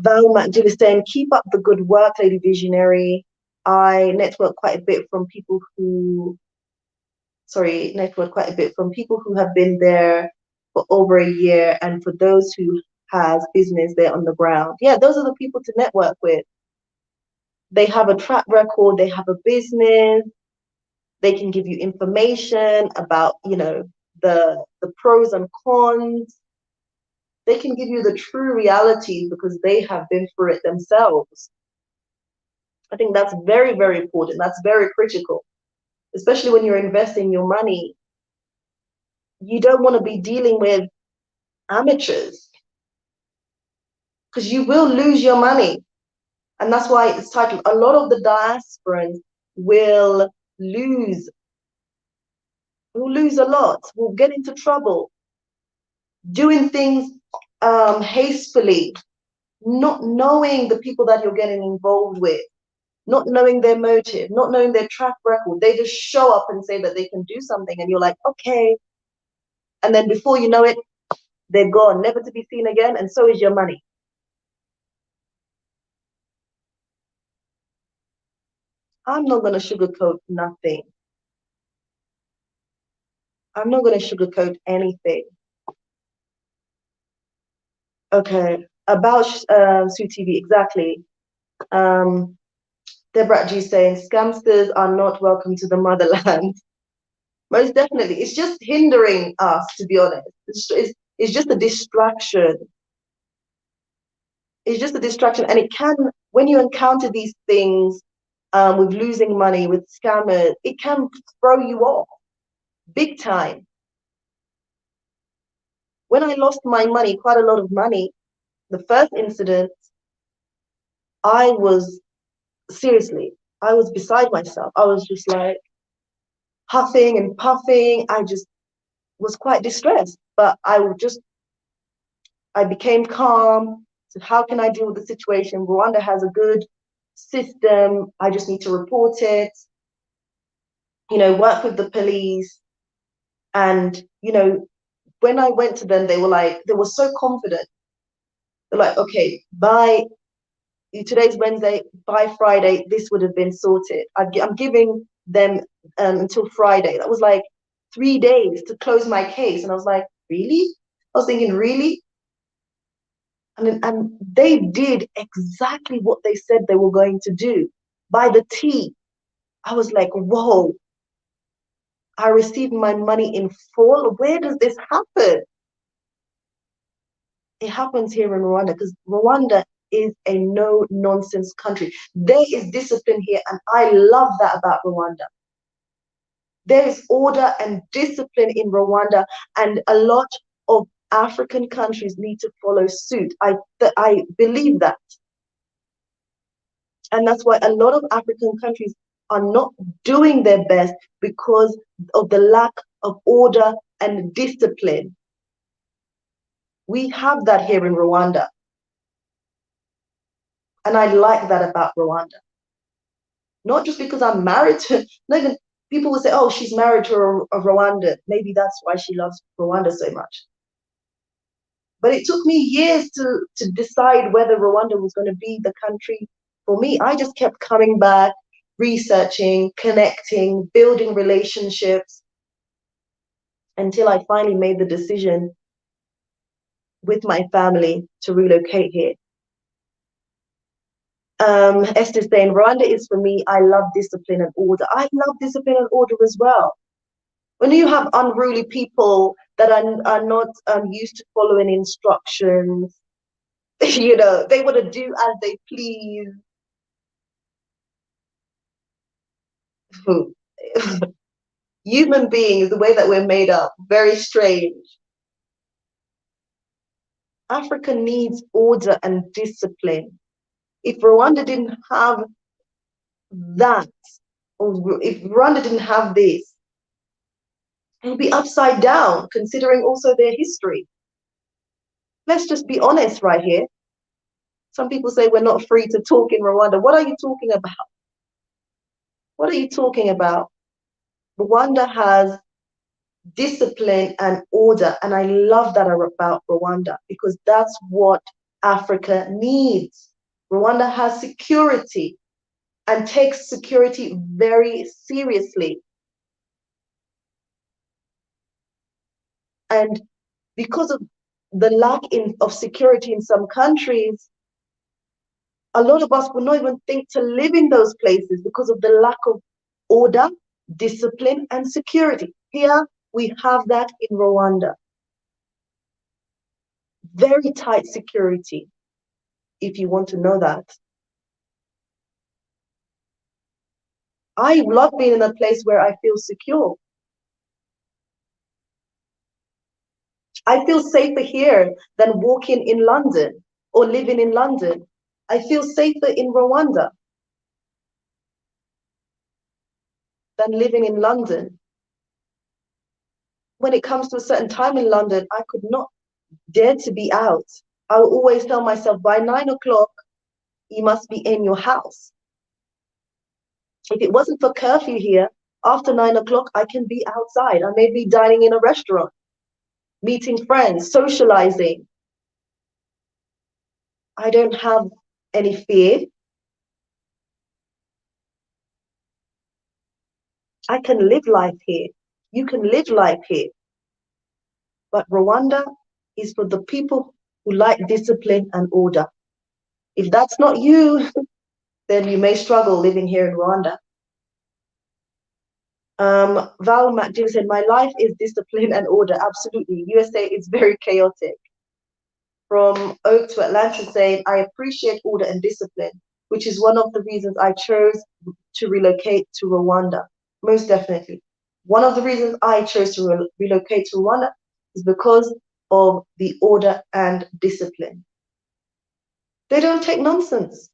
Val McGill is saying, keep up the good work, Lady Visionary. I network quite a bit from people who, sorry, network quite a bit from people who have been there for over a year, and for those who has business there on the ground. Yeah, those are the people to network with. They have a track record, they have a business, they can give you information about, the pros and cons. They can give you the true reality because they have been through it themselves. I think that's very, very important. That's very critical, especially when you're investing your money. You don't want to be dealing with amateurs because you will lose your money. And that's why it's titled, a lot of the diasporans will lose, will lose a lot, will get into trouble, doing things hastily, not knowing the people that you're getting involved with, not knowing their motive, not knowing their track record. They just show up and say that they can do something, and you're like, okay. And then before you know it, they're gone, never to be seen again, and so is your money. I'm not going to sugarcoat nothing. I'm not going to sugarcoat anything. Okay, about Sue TV, exactly. Um, Deborah G saying, scamsters are not welcome to the motherland. Most definitely. It's just hindering us, to be honest. It's just a distraction. It's just a distraction. And it can, when you encounter these things with losing money, with scammers, it can throw you off big time. When I lost my money, quite a lot of money, the first incident, I was seriously, I was beside myself. I was just like huffing and puffing. I just was quite distressed, but I became calm. So how can I deal with the situation? Rwanda has a good system. I just need to report it, work with the police. And, when I went to them, they were so confident. They're like, okay, by today's Wednesday, by Friday, this would have been sorted. I'm giving them until Friday. That was like 3 days to close my case. And I was like, really? I was thinking, really? And they did exactly what they said they were going to do by the T. I was like, whoa, I received my money in full. Where does this happen? It happens here in Rwanda because Rwanda is a no nonsense country. There is discipline here, and I love that about Rwanda. There is order and discipline in Rwanda, and a lot of African countries need to follow suit. I believe that. And that's why a lot of African countries are not doing their best because of the lack of order and discipline. We have that here in Rwanda. And I like that about Rwanda. Not just because I'm married to, not even people will say, oh, she's married to a Rwandan. Maybe that's why she loves Rwanda so much. But it took me years to decide whether Rwanda was going to be the country for me. I just kept coming back, researching, connecting, building relationships until I finally made the decision with my family to relocate here. Esther's saying, Rwanda is for me. I love discipline and order. I love discipline and order as well. When you have unruly people that are not used to following instructions, they want to do as they please. Human beings, the way that we're made up, very strange. Africa needs order and discipline. If Rwanda didn't have that, or if Rwanda didn't have this, it would be upside down, considering also their history. Let's just be honest right here. Some people say we're not free to talk in Rwanda. What are you talking about? What are you talking about? Rwanda has discipline and order, and I love that about Rwanda because that's what Africa needs. Rwanda has security and takes security very seriously. And because of the lack of security in some countries, a lot of us will not even think to live in those places because of the lack of order, discipline, and security. Here we have that in Rwanda. Very tight security, if you want to know that. I love being in a place where I feel secure. I feel safer here than walking in London or living in London. I feel safer in Rwanda than living in London. When it comes to a certain time in London, I could not dare to be out. I will always tell myself by 9 o'clock, you must be in your house. If it wasn't for curfew here, after 9 o'clock, I can be outside. I may be dining in a restaurant, meeting friends, socializing. I don't have any fear. I can live life here. You can live life here. But Rwanda is for the people who like discipline and order. If that's not you, then you may struggle living here in Rwanda. Val MacDill said, my life is discipline and order. Absolutely. USA is very chaotic. From Oak to Atlanta saying, I appreciate order and discipline, which is one of the reasons I chose to relocate to Rwanda. Most definitely. One of the reasons I chose to relocate to Rwanda is because of the order and discipline. They don't take nonsense.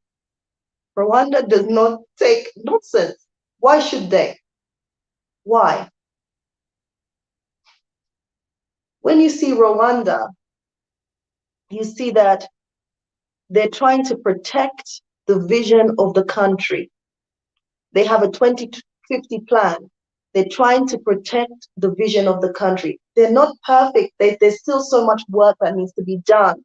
Rwanda does not take nonsense. Why should they? Why? When you see Rwanda, you see that they're trying to protect the vision of the country. They have a 2050 plan. They're trying to protect the vision of the country. They're not perfect. There's still so much work that needs to be done.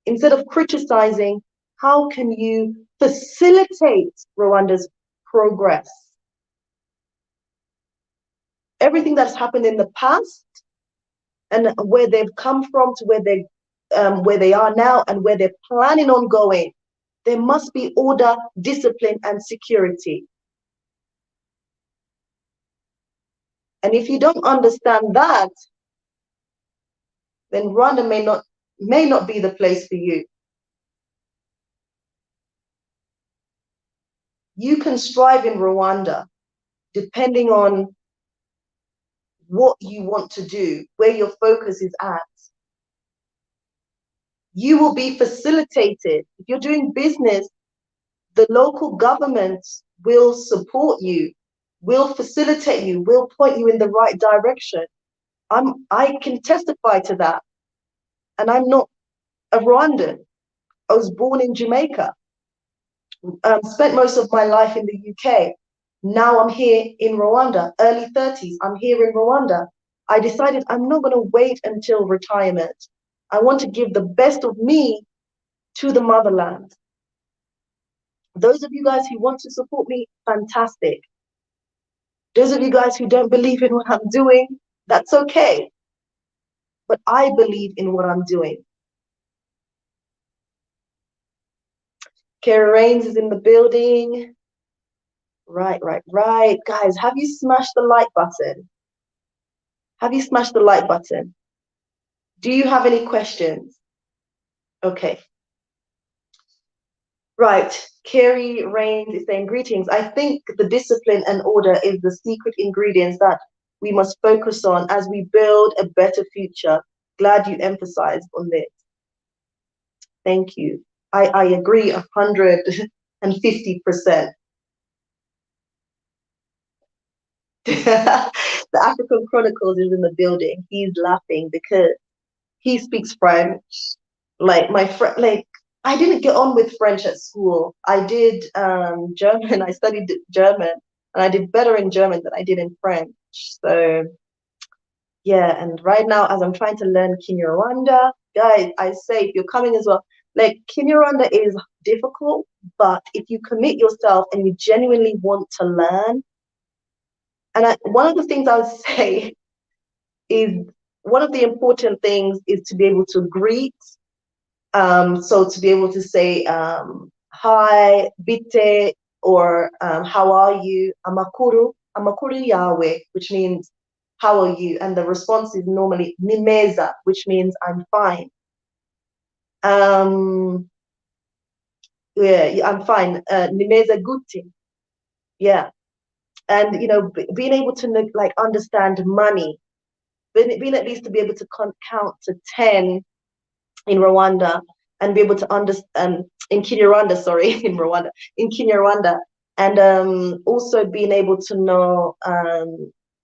Instead of criticizing, how can you facilitate Rwanda's progress? Everything that's happened in the past and where they've come from to where they are now and where they're planning on going, there must be order, discipline, and security. And if you don't understand that, then Rwanda may not be the place for you. You can strive in Rwanda depending on what you want to do, where your focus is at. You will be facilitated. If you're doing business, the local government will support you, will facilitate you, will point you in the right direction. I can testify to that. And I'm not a Rwandan. I was born in Jamaica, spent most of my life in the UK. Now I'm here in Rwanda, early 30s. I'm here in Rwanda. I decided I'm not going to wait until retirement. I want to give the best of me to the motherland. Those of you guys who want to support me, fantastic. Those of you guys who don't believe in what I'm doing, that's okay. But I believe in what I'm doing. Kerry-Ann is in the building. Right. Guys, have you smashed the like button? Have you smashed the like button? Do you have any questions? Okay. Right. Kerry-Ann is saying, greetings. I think the discipline and order is the secret ingredients that we must focus on as we build a better future. Glad you emphasized on this. Thank you. I agree 150%. The African Chronicles is in the building. He's laughing because he speaks French. Like my friend, like I didn't get on with French at school. I did German. I studied German, and I did better in German than I did in French. So yeah, and right now, as I'm trying to learn Kinyarwanda, guys, I say if you're coming as well, like Kinyarwanda is difficult, but if you commit yourself and you genuinely want to learn, and one of the things I would say is one of the important things is to be able to greet. So to be able to say hi, bite, or how are you, amakuru yawe, which means how are you, and the response is normally nimeza, which means I'm fine. Um, yeah, I'm fine. Nimeza guti, yeah, and being able to like understand money, being at least to be able to count to 10 in Rwanda and be able to understand in Kinyarwanda, sorry, in Rwanda, in Kinyarwanda, and also being able to know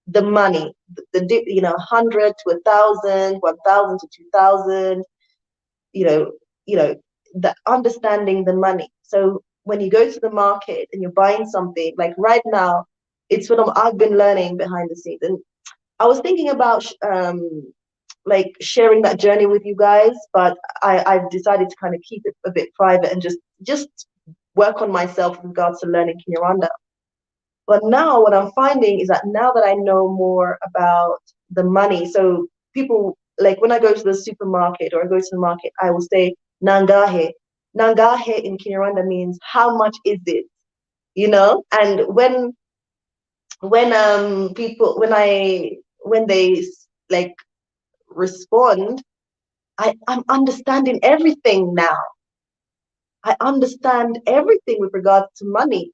the money, the 100 to 1,000, 1,000 to 2,000, you know, the understanding the money. So when you go to the market and you're buying something, like right now, it's what I've been learning behind the scenes, and I was thinking about like sharing that journey with you guys, but I've decided to kind of keep it a bit private and just work on myself with regards to learning Kinyarwanda. But now what I'm finding is that now that I know more about the money, so people like when I go to the supermarket or I go to the market, I will say nangahe. Nangahe in Kinyarwanda means how much is it? And when people when they like respond, I'm understanding everything now. I understand everything with regards to money.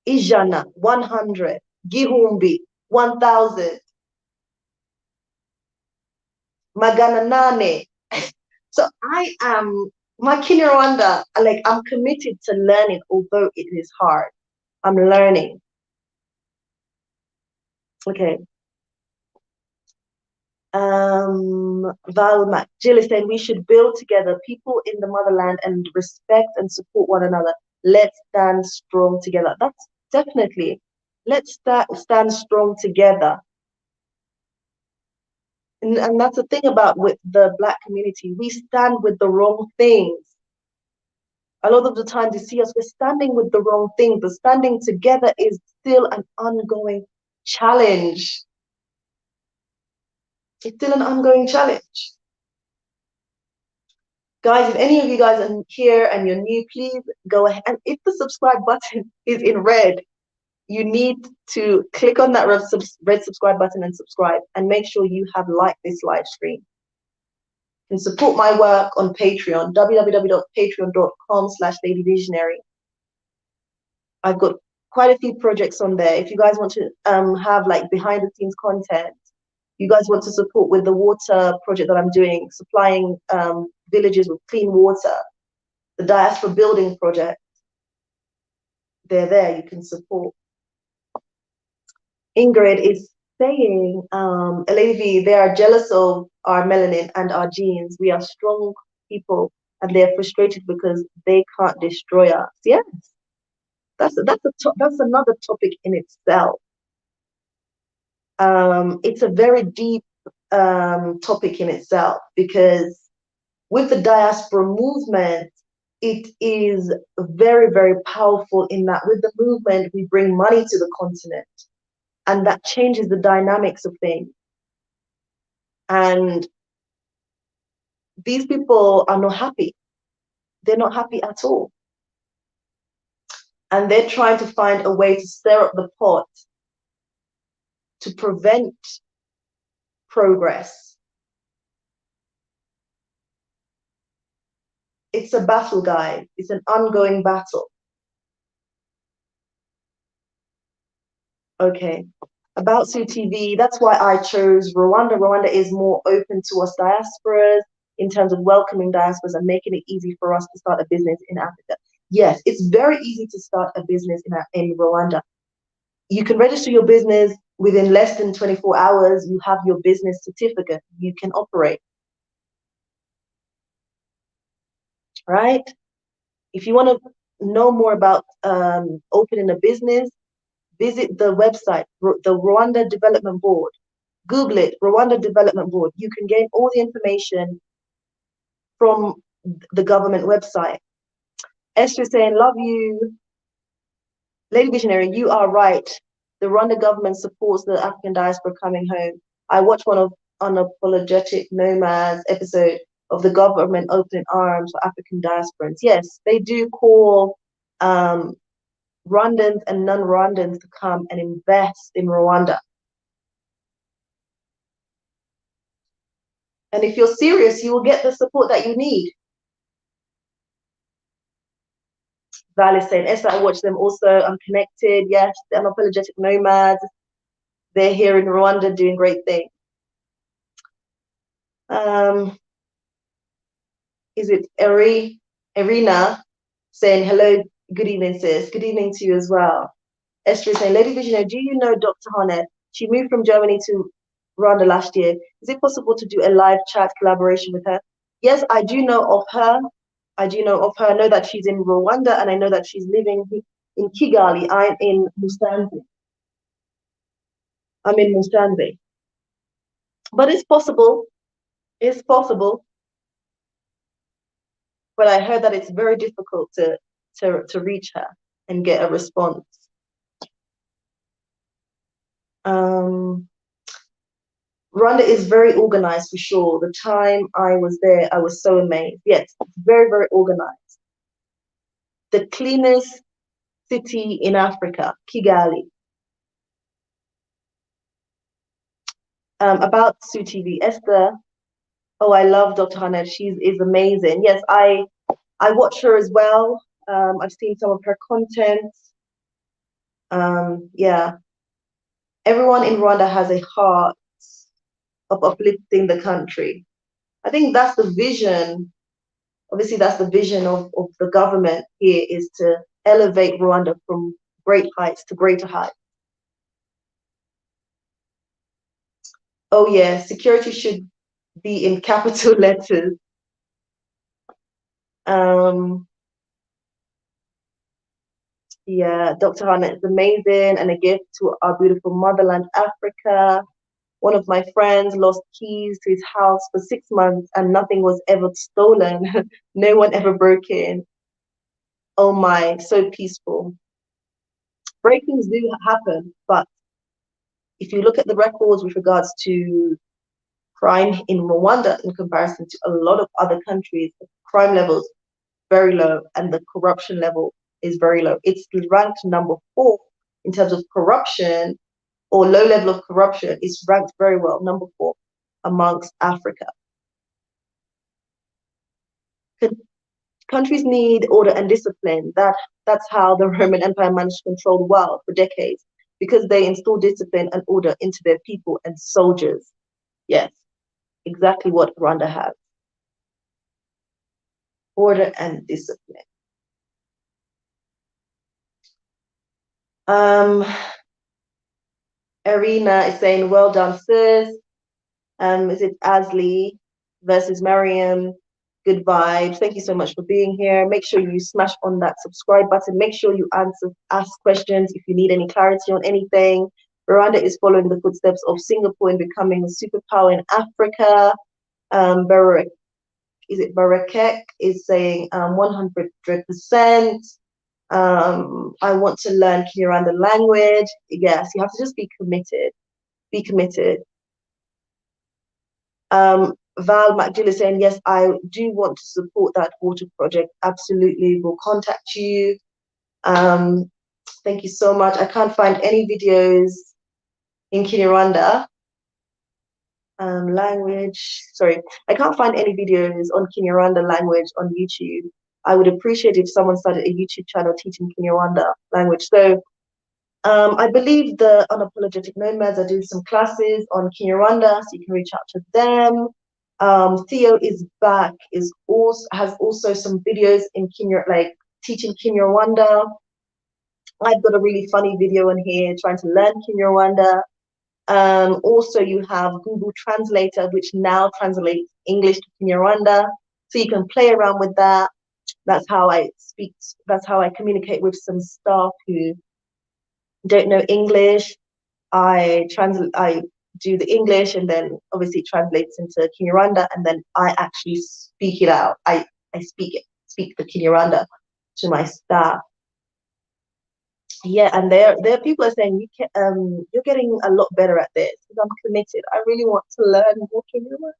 Ijana, 100. Gihumbi, 1,000. Magana nane. So I am, my Kinyarwanda, like I'm committed to learning, although it is hard. I'm learning. Okay. Valmak, Jill is saying we should build together, people in the motherland, and respect and support one another. Let's stand strong together. That's definitely, let's stand strong together. And that's the thing about with the Black community. We stand with the wrong things. A lot of the time you see us, we're standing with the wrong thing, but standing together is still an ongoing challenge. It's still an ongoing challenge. Guys, if any of you guys are here and you're new, please go ahead. And if the subscribe button is in red, you need to click on that red subscribe button and subscribe, and make sure you have liked this live stream. You can support my work on Patreon, www.patreon.com/ladyvisionary. I've got quite a few projects on there. If you guys want to have like behind the scenes content, you guys want to support with the water project that I'm doing, supplying villages with clean water, the diaspora building project, they're there, you can support. Ingrid is saying, Lady, they are jealous of our melanin and our genes. We are strong people and they're frustrated because they can't destroy us. Yes, that's another topic in itself. It's a very deep topic in itself, because with the diaspora movement, it is very, very powerful in that with the movement, we bring money to the continent, and that changes the dynamics of things. And these people are not happy. They're not happy at all. And they're trying to find a way to stir up the pot to prevent progress. It's a battle, guys. It's an ongoing battle. Okay. About Sue TV, that's why I chose Rwanda. Rwanda is more open to us diasporas in terms of welcoming diasporas and making it easy for us to start a business in Africa. Yes, it's very easy to start a business in Rwanda. You can register your business within less than 24 hours. You have your business certificate. You can operate, right? If you want to know more about opening a business, visit the website, the Rwanda Development Board. Google it, Rwanda Development Board. You can gain all the information from the government website. Esther saying, love you. Lady Visionary, you are right. The Rwanda government supports the African diaspora coming home. I watched one of Unapologetic Nomads episode of the government opening arms for African diasporans. Yes, they do call Rwandans and non-Rwandans to come and invest in Rwanda. And if you're serious, you will get the support that you need. Val is saying, Esther, I watch them also. I'm connected. Yes, the Unapologetic Nomads. They're here in Rwanda doing great things. Is it Irina saying, hello, good evening, sis. Good evening to you as well. Esther is saying, Lady Visionary, do you know Dr. Honeth? She moved from Germany to Rwanda last year. Is it possible to do a live chat collaboration with her? Yes, I do know of her. I do know of her. I know that she's in Rwanda, and I know that she's living in Kigali. I'm in Musanze. But it's possible. It's possible. But I heard that it's very difficult to reach her and get a response. Rwanda is very organized for sure. The time I was there, I was so amazed. Yes, it's very, very organized. The cleanest city in Africa, Kigali. About Sue TV, Esther. Oh, I love Dr. Haned. She is amazing. Yes, I watch her as well. I've seen some of her content. Yeah, everyone in Rwanda has a heart of uplifting the country. I think that's the vision. Obviously, that's the vision of the government here, is to elevate Rwanda from great heights to greater heights. Oh yeah, security should be in capital letters. Yeah, Dr. Hannah is amazing and a gift to our beautiful motherland, Africa. One of my friends lost keys to his house for 6 months and nothing was ever stolen. No one ever broke in. Oh my, so peaceful. Break-ins do happen, but if you look at the records with regards to crime in Rwanda in comparison to a lot of other countries, the crime levels very low and the corruption level is very low. It's ranked number 4 in terms of corruption, or low level of corruption. It's ranked very well, number 4 amongst Africa. Countries need order and discipline. That's how the Roman Empire managed to control the world for decades, because they installed discipline and order into their people and soldiers. Yes, exactly what Rwanda has. Order and discipline. Arena is saying, well done, sis. Is it Asley versus Mariam? Good vibes. Thank you so much for being here. Make sure you smash on that subscribe button. Make sure you ask questions if you need any clarity on anything. Rwanda is following the footsteps of Singapore in becoming a superpower in Africa. Barakek is saying 100%. I want to learn Kinyarwanda language. Yes, you have to just be committed. Be committed. Val McGill is saying, yes, I do want to support that water project. Absolutely, we'll contact you. Thank you so much. I can't find any videos in Kinyarwanda language. Sorry, I can't find any videos on Kinyarwanda language on YouTube. I would appreciate if someone started a YouTube channel teaching Kinyarwanda language. So I believe the Unapologetic Nomads are doing some classes on Kinyarwanda, so you can reach out to them. Theo is back, has also some videos in Kenya, like teaching Kinyarwanda. I've got a really funny video on here trying to learn Kinyarwanda. Also, you have Google Translator, which now translates English to Kinyarwanda. So you can play around with that. That's how I speak. That's how I communicate with some staff who don't know English. I do the English and then obviously it translates into Kinyarwanda and then I actually speak it out. I speak the Kinyarwanda to my staff. Yeah, and there people are saying you're getting a lot better at this because I'm committed. I really want to learn more Kinyarwanda.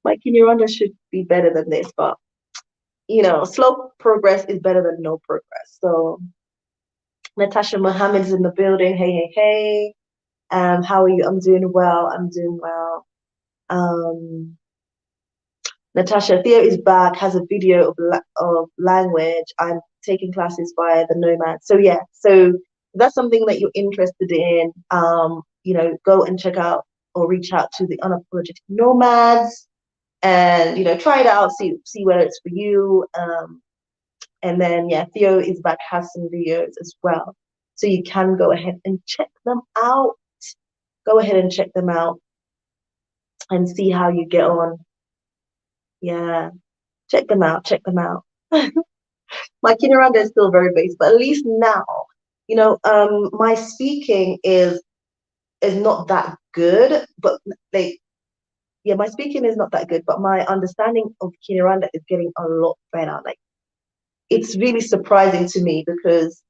My Kinyarwanda should be better than this, but slow progress is better than no progress. So Natasha Mohammed is in the building. Hey, hey, hey. How are you? I'm doing well. I'm doing well. Natasha, Theo is back, has a video of language. I'm taking classes by the Nomad. So yeah, so if that's something that you're interested in, go and check out or reach out to the Unapologetic Nomads and try it out, see whether it's for you. And then yeah, Theo is back, has some videos as well. So you can go ahead and check them out. Go ahead and check them out and see how you get on. Yeah, check them out. Check them out. My Kinyarwanda is still very basic, but at least now, my speaking is not that good, but my speaking is not that good, but my understanding of Kinyarwanda is getting a lot better. Like, it's really surprising to me because,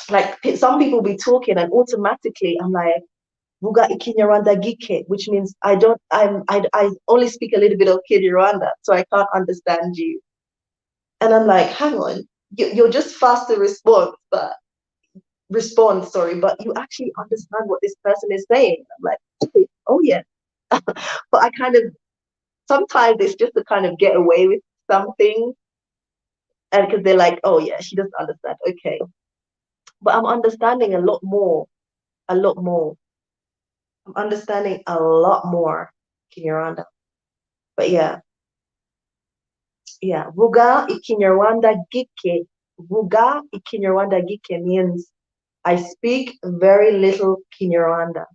like, some people be talking and automatically I'm like, Vuga Ikinyarwanda Gike, which means I only speak a little bit of Kinyarwanda, so I can't understand you. And I'm like, hang on, you're just fast to respond, but you actually understand what this person is saying. I'm like, oh yeah. But I kind of, sometimes it's just to kind of get away with something. And because they're like, oh yeah, she doesn't understand. Okay. But I'm understanding a lot more. A lot more. I'm understanding a lot more Kinyarwanda. But yeah. Yeah. Vuga Ikinyarwanda Gike. Vuga Ikinyarwanda Gike means I speak very little Kinyarwanda.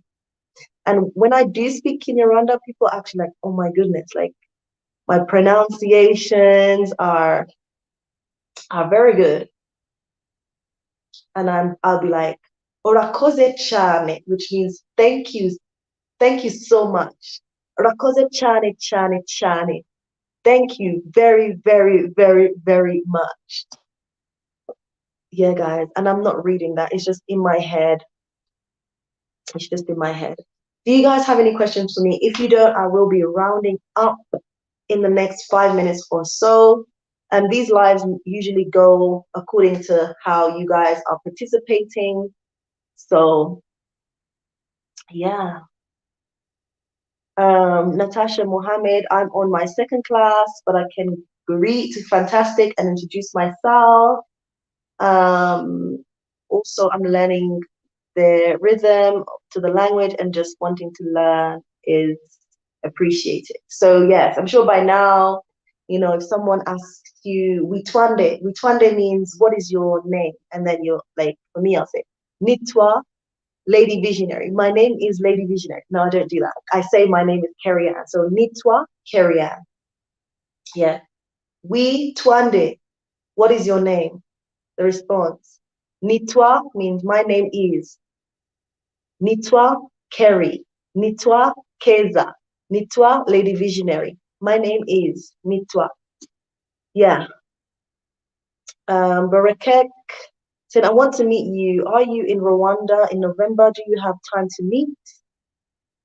And when I do speak Kinyarwanda, people are actually like, oh my goodness, like my pronunciations are very good. And I'll be like, Orakoze chane, which means thank you so much. Orakoze chane chane chane. Thank you very, very, very, very much. Yeah, guys. And I'm not reading that. It's just in my head. It's just in my head. Do you guys have any questions for me? If you don't, I will be rounding up in the next 5 minutes or so. And these lives usually go according to how you guys are participating. So, yeah. Natasha Mohammed, I'm on my second class, but I can greet fantastic and introduce myself. Also, I'm learning the rhythm to the language and just wanting to learn is appreciated. So yes, I'm sure by now, if someone asks you, Witwande means what is your name? And then you're like, for me, I'll say, Nitwa, Lady Visionary. My name is Lady Visionary. No, I don't do that. I say my name is Kerry-Ann. So Nitwa, Kerry-Ann. Yeah. Twande, what is your name? The response. Nitwa means my name is. Nitwa Kerry. Nitwa Keza. Nitwa Lady Visionary. My name is Nitwa. Yeah. Barakek said, I want to meet you. Are you in Rwanda in November? Do you have time to meet?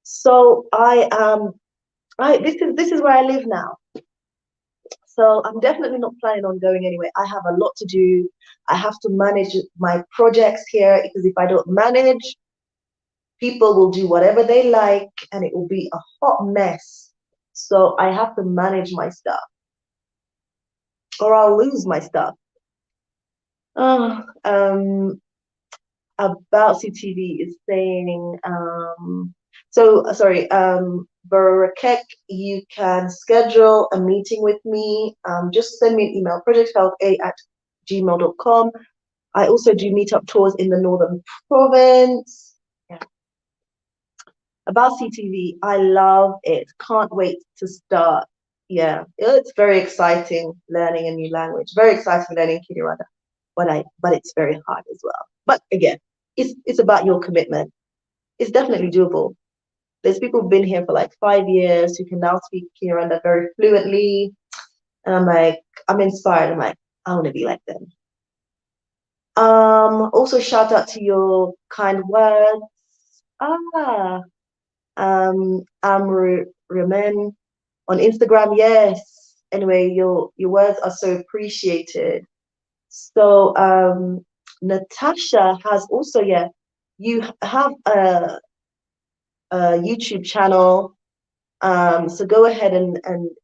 So this is where I live now. So I'm definitely not planning on going anywhere. I have a lot to do. I have to manage my projects here because if I don't manage, people will do whatever they like and it will be a hot mess. So I have to manage my stuff or I'll lose my stuff. About CTV is saying, sorry, Barakek, you can schedule a meeting with me. Just send me an email, projecthealtha@gmail.com. I also do meetup tours in the Northern Province. Yeah. About CTV, I love it. Can't wait to start. Yeah, it's very exciting learning a new language. Very exciting learning Kinyarwanda, but it's very hard as well. But again, it's about your commitment. It's definitely doable. There's people who've been here for like 5 years who can now speak Kinyarwanda very fluently, and I'm like, I'm inspired. I'm like, I want to be like them. Also shout out to your kind words. Ah, Amru Ramen on Instagram. Yes. Anyway, your words are so appreciated. So Natasha has also, yeah, you have a YouTube channel. So go ahead and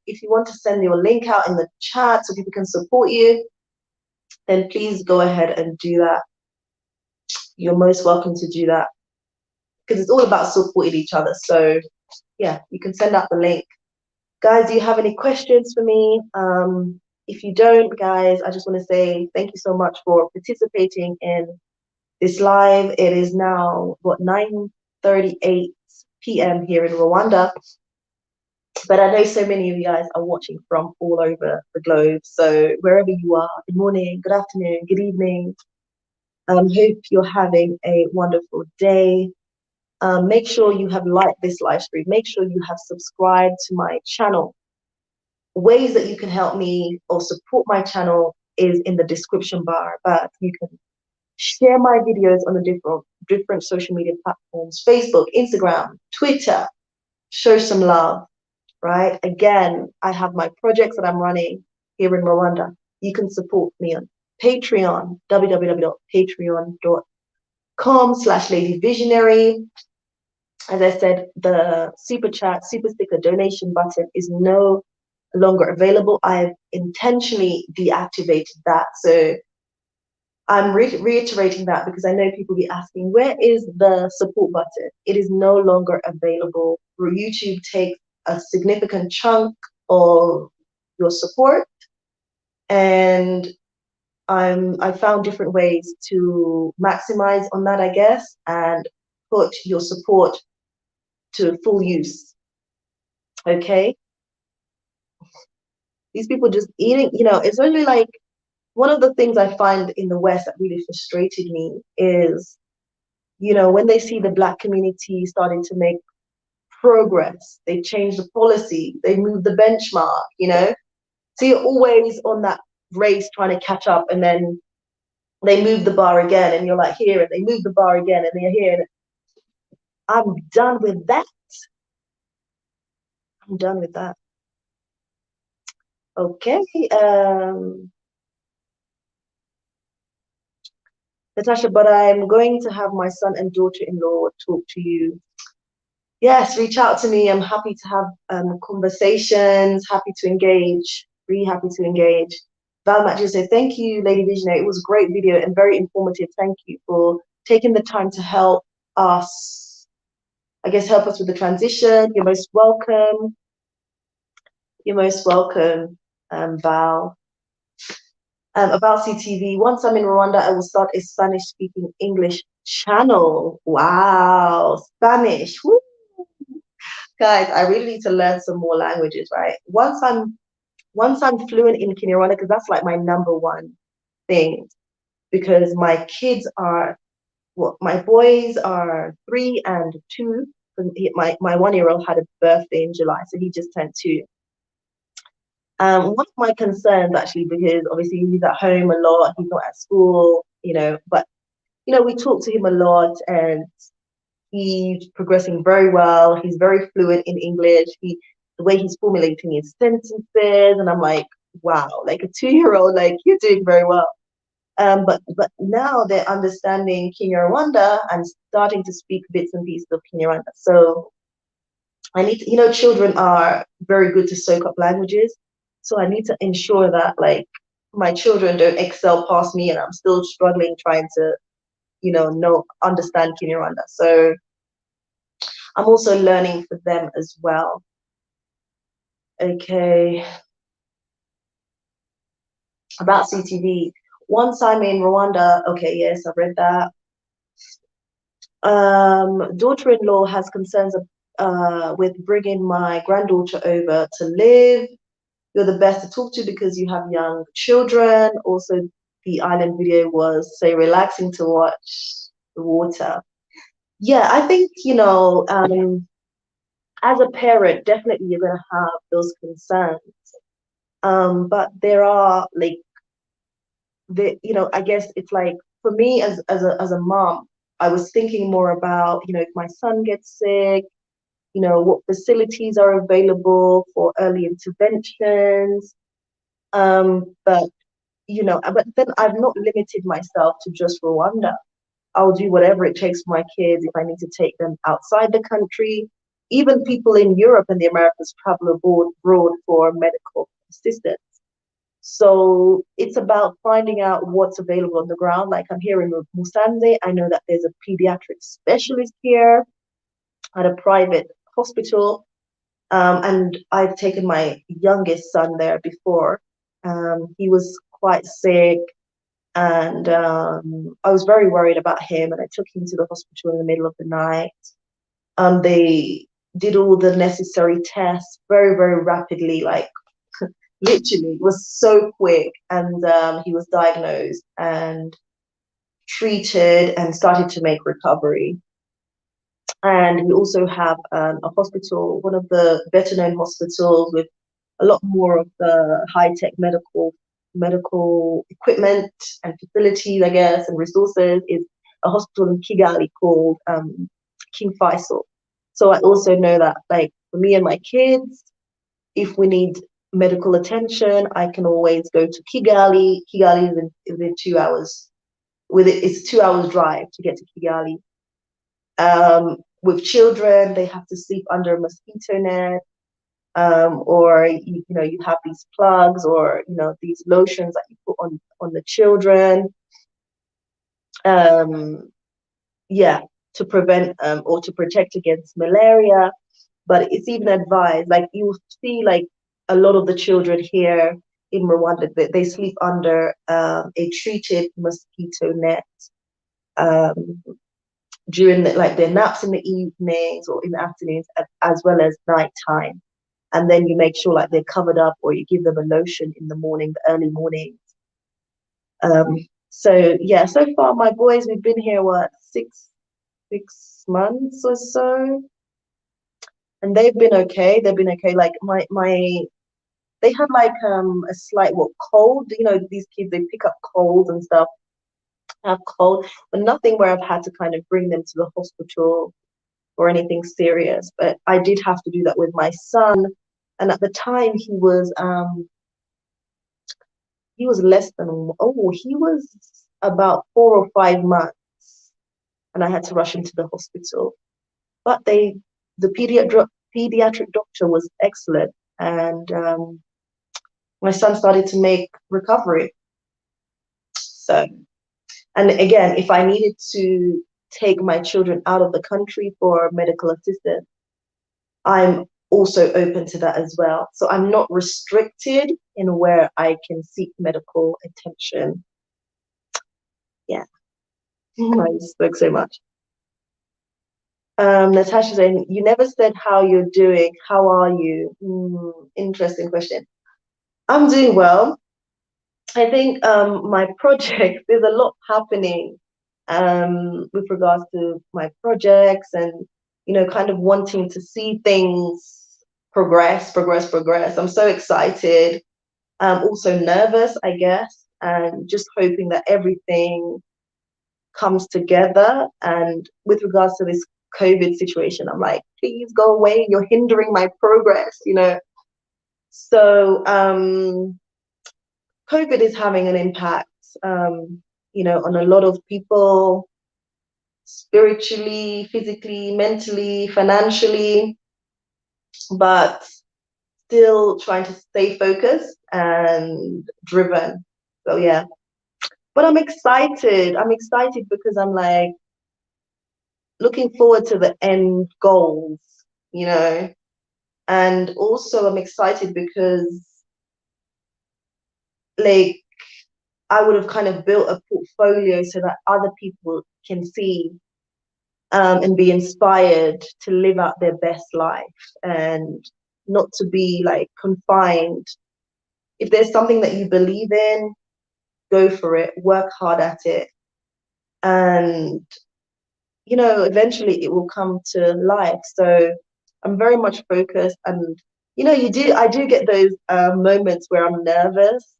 if you want to send your link out in the chat so people can support you, then please go ahead and do that. You're most welcome to do that because it's all about supporting each other. So yeah, you can send out the link. Guys, do you have any questions for me? If you don't, guys, I just want to say thank you so much for participating in this live. It is now, what, 9:38 p.m. here in Rwanda. But I know so many of you guys are watching from all over the globe. So wherever you are, good morning, good afternoon, good evening. Hope you're having a wonderful day. Make sure you have liked this live stream. Make sure you have subscribed to my channel. Ways that you can help me or support my channel is in the description bar, but you can share my videos on the different social media platforms, Facebook, Instagram, Twitter. Show some love, right? Again, I have my projects that I'm running here in Rwanda. You can support me on Patreon, www.patreon.com/ladyvisionary. As I said, the super chat, super sticker donation button is no longer available. I've intentionally deactivated that. So I'm reiterating that because I know people be asking, where is the support button? It is no longer available. YouTube takes a significant chunk of your support, and I found different ways to maximize on that, I guess, and put your support to full use. Okay, these people just eating, it's really like one of the things I find in the West that really frustrated me is, when they see the Black community starting to make progress, they change the policy, they move the benchmark. So you're always on that race trying to catch up, and then they move the bar again, and you're like here, and they move the bar again, and they're here. And I'm done with that. I'm done with that. Okay. Natasha, but I'm going to have my son and daughter-in-law talk to you. Yes, reach out to me. I'm happy to have conversations, happy to engage, really happy to engage. Val Matthew said, thank you, Lady Visionary. It was a great video and very informative. Thank you for taking the time to help us, help us with the transition. You're most welcome. You're most welcome, Val. About CTV, once I'm in Rwanda, I will start a Spanish-speaking English channel. Wow, Spanish. Woo. Guys, I really need to learn some more languages, right? Once I'm fluent in Kinyarwanda, because that's like my number one thing, because my kids are, my boys are 3 and 2. My 1-year-old had a birthday in July, so he just turned 2. One of my concerns, actually, because obviously he's at home a lot, he's not at school, but we talk to him a lot, and he's progressing very well. He's very fluent in English. The way he's formulating his sentences, and I'm like, wow, like a 2-year-old, like you're doing very well. But now they're understanding Kinyarwanda and starting to speak bits and pieces of Kinyarwanda. So I need to, children are very good to soak up languages. So I need to ensure that like my children don't excel past me and I'm still struggling trying to, understand Kinyarwanda. So I'm also learning for them as well. Okay, about CTV. Once I'm in Rwanda, okay, yes, I've read that. Daughter-in-law has concerns with bringing my granddaughter over to live. You're the best to talk to because you have young children. Also, the island video was so relaxing to watch the water. Yeah, I think, as a parent, definitely you're going to have those concerns. But there are like I guess it's like for me as a mom, I was thinking more about, if my son gets sick, what facilities are available for early interventions. But but then I've not limited myself to just Rwanda. I'll do whatever it takes for my kids if I need to take them outside the country. Even people in Europe and the Americas travel abroad for medical assistance. So it's about finding out what's available on the ground. Like I'm here in Musanze. I know that there's a pediatric specialist here at a private hospital. And I've taken my youngest son there before. He was quite sick, and I was very worried about him. And I took him to the hospital in the middle of the night. They did all the necessary tests very, very rapidly, like literally, it was so quick. And he was diagnosed and treated and started to make recovery. And we also have a hospital, one of the better known hospitals with a lot more of the high-tech medical equipment and facilities, I guess, and resources, is a hospital in Kigali called King Faisal. So I also know that, like, for me and my kids, if we need medical attention, I can always go to Kigali. Kigali is within 2 hours. It's a 2 hours drive to get to Kigali. With children, they have to sleep under a mosquito net, or you have these plugs, or these lotions that you put on the children. Yeah, to prevent or to protect against malaria. But it's even advised, like you see, like a lot of the children here in Rwanda, they sleep under a treated mosquito net. Um, During like their naps in the evenings or in the afternoons, as well as nighttime. And then you make sure like they're covered up, or you give them a lotion in the morning, the early morning. So yeah, so far my boys, we've been here what, six months or so, and they've been okay. They've been okay. Like my they had like a slight cold. These kids, they pick up colds and stuff, have cold, but nothing where I've had to kind of bring them to the hospital or anything serious. But I did have to do that with my son, and at the time he was less than he was about 4 or 5 months, and I had to rush him to the hospital. But the pediatric doctor was excellent, and my son started to make recovery. So, and again, if I needed to take my children out of the country for medical assistance, I'm also open to that as well. So I'm not restricted in where I can seek medical attention. Yeah, I spoke so much. Natasha saying, you never said how you're doing. How are you? Interesting question. I'm doing well. I think my project, there's a lot happening with regards to my projects, and kind of wanting to see things progress. I'm so excited. Also nervous, I guess, and just hoping that everything comes together. And with regards to this COVID situation, I'm like, please go away. You're hindering my progress. So COVID is having an impact, on a lot of people, spiritually, physically, mentally, financially, but still trying to stay focused and driven. So yeah, but I'm excited. I'm excited because I'm like, looking forward to the end goals, you know. And also I'm excited because like I would have kind of built a portfolio so that other people can see and be inspired to live out their best life and not to be like confined. If there's something that you believe in, go for it, work hard at it, and you know, eventually it will come to life. So I'm very much focused, and you know, I do get those moments where I'm nervous.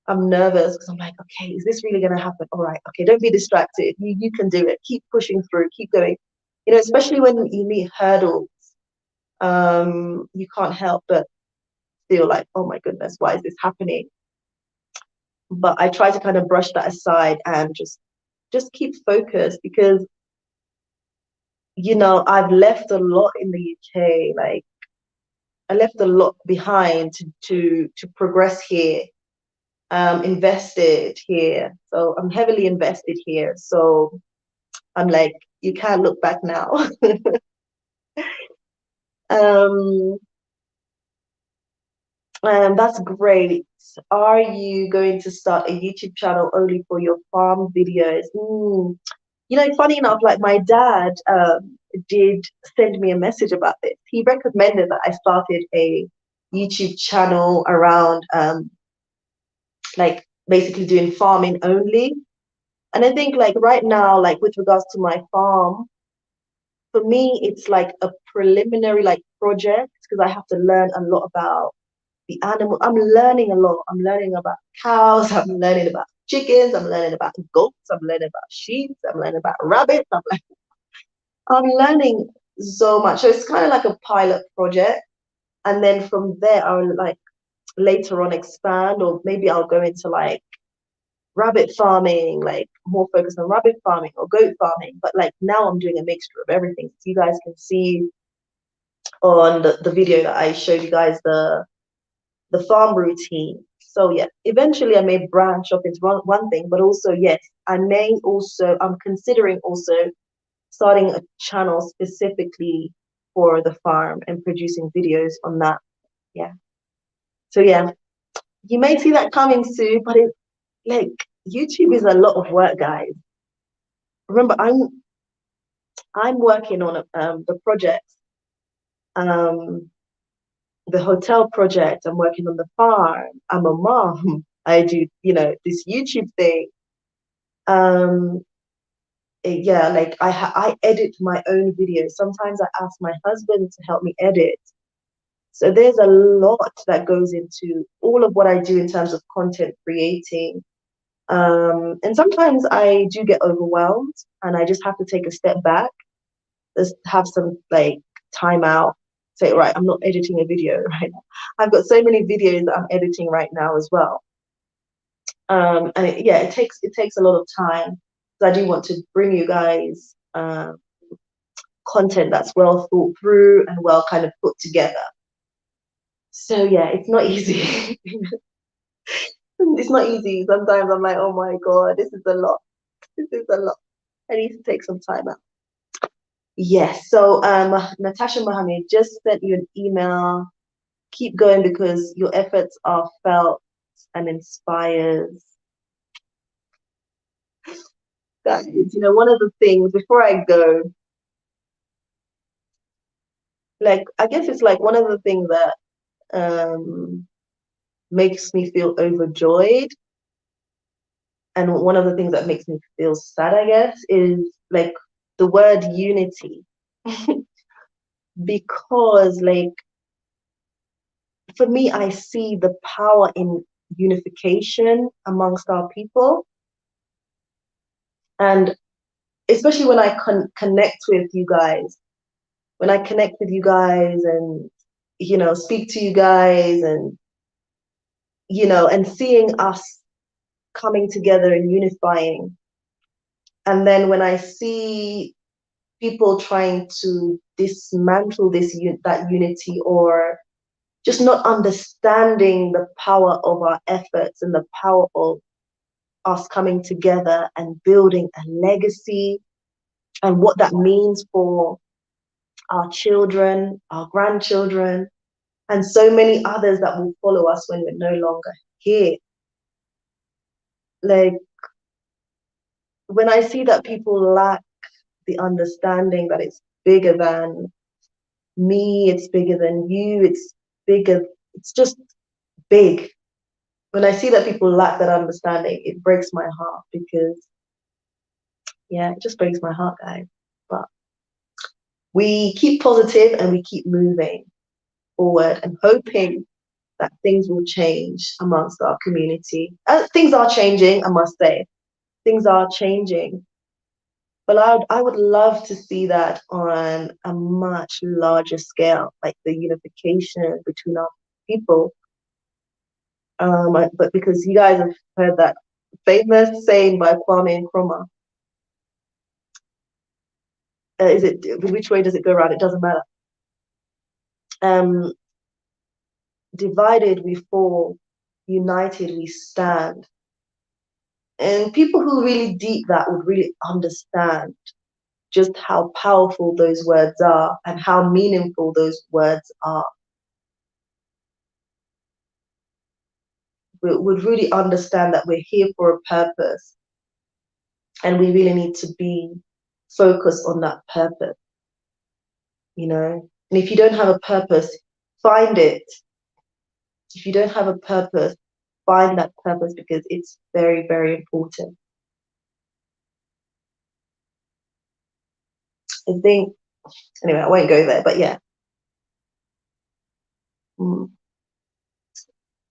I'm nervous because I'm like, okay, is this really going to happen? All right, okay, don't be distracted. You can do it. Keep pushing through. Keep going. You know, especially when you meet hurdles, you can't help but feel like, oh my goodness, why is this happening? But I try to kind of brush that aside and just keep focused because you know I've left a lot in the UK. Like I left a lot behind to progress here. Invested here, so I'm heavily invested here. So I'm like, you can't look back now. um, and that's great. Are you going to start a YouTube channel only for your farm videos? You know, funny enough, like my dad did send me a message about this. He recommended that I started a YouTube channel around like basically doing farming only. And I think like right now, like with regards to my farm, for me, it's like a preliminary like project because I have to learn a lot about the animal. I'm learning a lot. I'm learning about cows. I'm learning about chickens. I'm learning about goats. I'm learning about sheep. I'm learning about rabbits. I'm learning so much. So it's kind of like a pilot project. And then from there, I'll like later on expand, or maybe I'll go into like rabbit farming, like more focused on rabbit farming or goat farming. But like now I'm doing a mixture of everything. So you guys can see on the video that I showed you guys the farm routine. So yeah, eventually I may branch off into one thing, but also yes, I'm considering also starting a channel specifically for the farm and producing videos on that. Yeah. So yeah, you may see that coming soon, but it's like YouTube is a lot of work, guys. Remember, I'm working on the project, um, the hotel project. I'm working on the farm. I'm a mom. I do, you know, this YouTube thing. Um, yeah, like I edit my own videos. Sometimes I ask my husband to help me edit. So there's a lot that goes into all of what I do in terms of content creating. And sometimes I do get overwhelmed and I just have to take a step back, just have some like time out, say, right, I'm not editing a video right now. I've got so many videos that I'm editing right now as well. Yeah, it takes a lot of time. So I do want to bring you guys content that's well thought through and well kind of put together. So yeah, it's not easy. It's not easy. Sometimes I'm like, oh my God, this is a lot. This is a lot. I need to take some time out. Yes. So Natasha Mohammed just sent you an email. Keep going because your efforts are felt and inspires. Guys, you know, one of the things before I go, like I guess it's like one of the things that makes me feel overjoyed, and one of the things that makes me feel sad, I guess, is like the word unity. Because like for me, I see the power in unification amongst our people. And especially when I connect with you guys, when I connect with you guys and, you know, speak to you guys and, you know, and seeing us coming together and unifying. And then when I see people trying to dismantle that unity, or just not understanding the power of our efforts and the power of us coming together and building a legacy, and what that means for our children, our grandchildren, and so many others that will follow us when we're no longer here. Like, when I see that people lack the understanding that it's bigger than me, it's bigger than you, it's bigger, it's just big. When I see that people lack that understanding, it breaks my heart because, yeah, it just breaks my heart, guys. But we keep positive and we keep moving forward and hoping that things will change amongst our community. Things are changing, I must say. Things are changing. But I would love to see that on a much larger scale, like the unification between our people. But because you guys have heard that famous saying by Kwame Nkrumah, is it, which way does it go around? It doesn't matter. Divided we fall, united we stand. And people who really deep that would really understand just how powerful those words are and how meaningful those words are. Would really understand that we're here for a purpose and we really need to be focused on that purpose, you know? And if you don't have a purpose, find it. If you don't have a purpose, find that purpose because it's very, very important. I think, anyway, I won't go there, but yeah.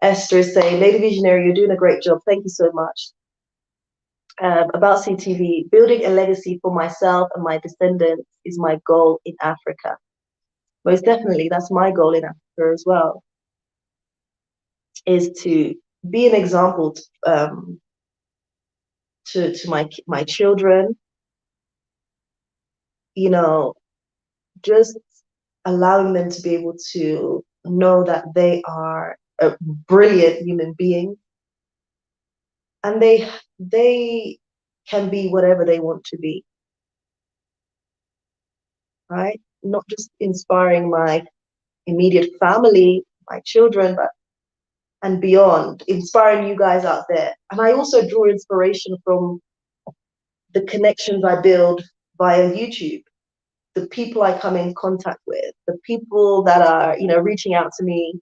Esther is saying, Lady Visionary, you're doing a great job. Thank you so much. About CTV, building a legacy for myself and my descendants is my goal in Africa. Most definitely, that's my goal in Africa as well, is to be an example to my children, you know, just allowing them to be able to know that they are a brilliant human being and they can be whatever they want to be, right? Not just inspiring my immediate family, my children, but and beyond, inspiring you guys out there. And I also draw inspiration from the connections I build via YouTube, the people I come in contact with, the people that are, you know, reaching out to me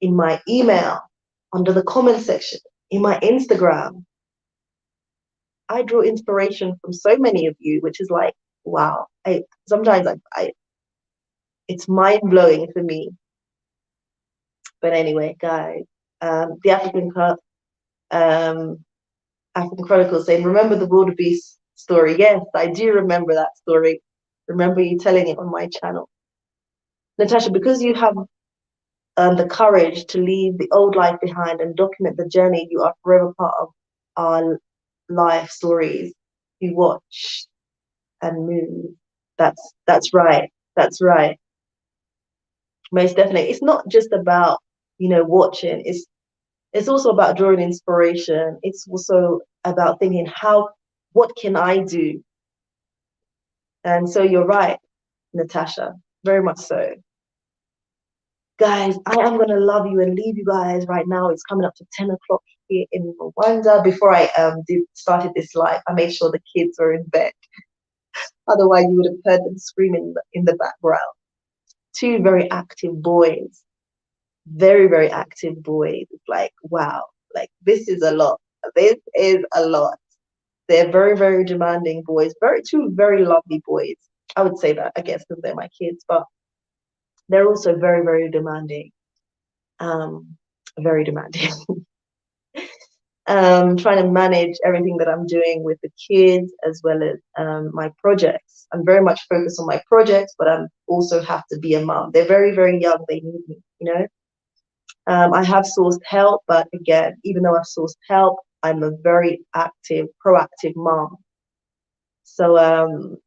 in my email, under the comment section, in my Instagram. I draw inspiration from so many of you, which is like, wow. Sometimes it's mind blowing for me. But anyway, guys, the African Chronicles saying, remember the wildebeest story? Yes, I do remember that story. Remember you telling it on my channel. Natasha, because you have the courage to leave the old life behind and document the journey, you are forever part of our life stories. We watch and move. That's right. That's right. Most definitely. It's not just about, you know, watching. It's also about drawing inspiration. It's also about thinking, what can I do? And so you're right, Natasha, very much so. Guys, I am going to love you and leave you guys right now. It's coming up to 10 o'clock here in Rwanda. Before I started this live, I made sure the kids were in bed. Otherwise, you would have heard them screaming in the background. Two very active boys. Very, very active boys. It's like, wow, like this is a lot. This is a lot. They're very, very demanding boys. Two very lovely boys. I would say that, I guess, because they're my kids, but they're also very, very demanding. Very demanding. Trying to manage everything that I'm doing with the kids as well as my projects. I'm very much focused on my projects, but I also have to be a mom. They're very, very young. They need me, you know. I have sourced help, but again, even though I've sourced help, I'm a very active, proactive mom. So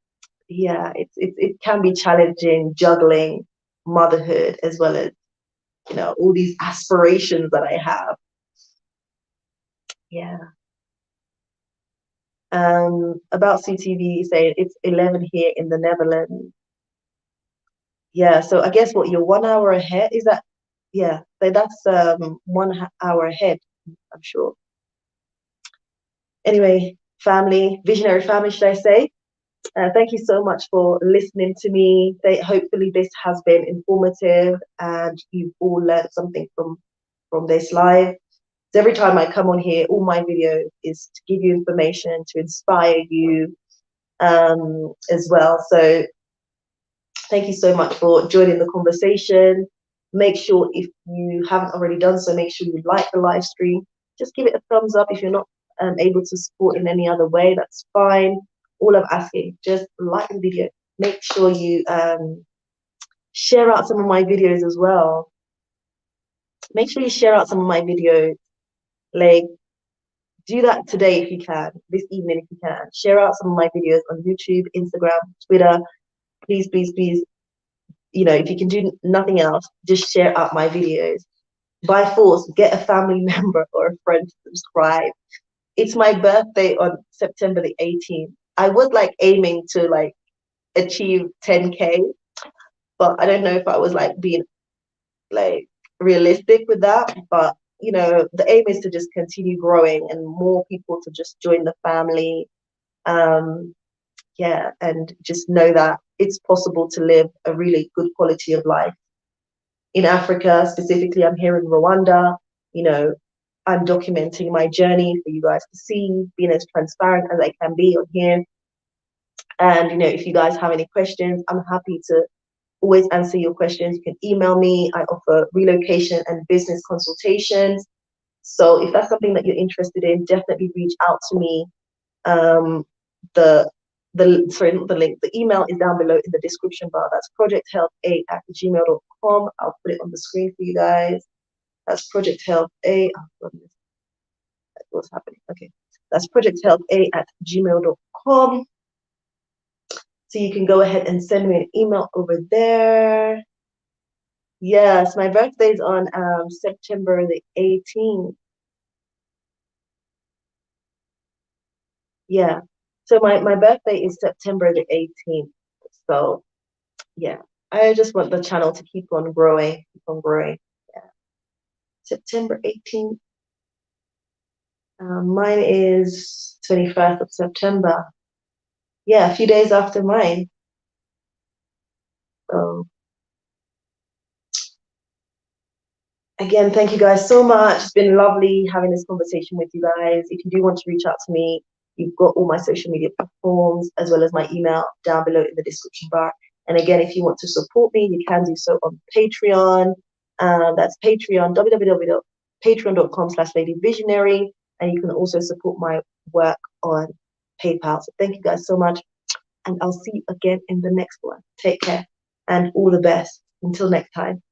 yeah, it can be challenging juggling motherhood as well as, you know, all these aspirations that I have. Yeah. About CTV saying it's 11 here in the Netherlands. Yeah, so I guess what you're 1 hour ahead is that? Yeah, so that's 1 hour ahead, I'm sure. Anyway, family, visionary family, should I say? Thank you so much for listening to me. Hopefully this has been informative and you've all learned something from this live. So every time I come on here, all my video is to give you information, to inspire you as well. So thank you so much for joining the conversation. Make sure, if you haven't already done so, make sure you like the live stream. Just give it a thumbs up. If you're not able to support in any other way, that's fine. All I'm asking, just like the video. Make sure you share out some of my videos as well. Make sure you share out some of my videos. Like, do that today if you can, this evening if you can. Share out some of my videos on YouTube, Instagram, Twitter. Please, please, please. You know, if you can do nothing else, just share out my videos. By force, get a family member or a friend to subscribe. It's my birthday on September the 18th. I was like aiming to like achieve 10K, but I don't know if I was like being like realistic with that. But you know, the aim is to just continue growing and more people to just join the family. Yeah, and just know that it's possible to live a really good quality of life in Africa. Specifically, I'm here in Rwanda. You know, I'm documenting my journey for you guys to see, being as transparent as I can be on here. And you know, if you guys have any questions, I'm happy to always answer your questions. You can email me. I offer relocation and business consultations. So if that's something that you're interested in, definitely reach out to me. Um, the sorry, not the link. The email is down below in the description bar. That's projecthealtha@gmail.com. I'll put it on the screen for you guys. That's projecthealtha. Oh, goodness. What's happening? Okay. That's projecthealtha@gmail.com. So you can go ahead and send me an email over there. Yes, my birthday's on September the 18th. Yeah. So my birthday is September the 18th. So yeah, I just want the channel to keep on growing, keep on growing. Yeah. September 18th. Mine is 21st of September. Yeah, a few days after mine. So again, thank you guys so much. It's been lovely having this conversation with you guys. If you do want to reach out to me, you've got all my social media platforms as well as my email down below in the description bar. And again, if you want to support me, you can do so on Patreon. That's Patreon, www.patreon.com/ladyvisionary. And you can also support my work on PayPal. So thank you guys so much. And I'll see you again in the next one. Take care and all the best. Until next time.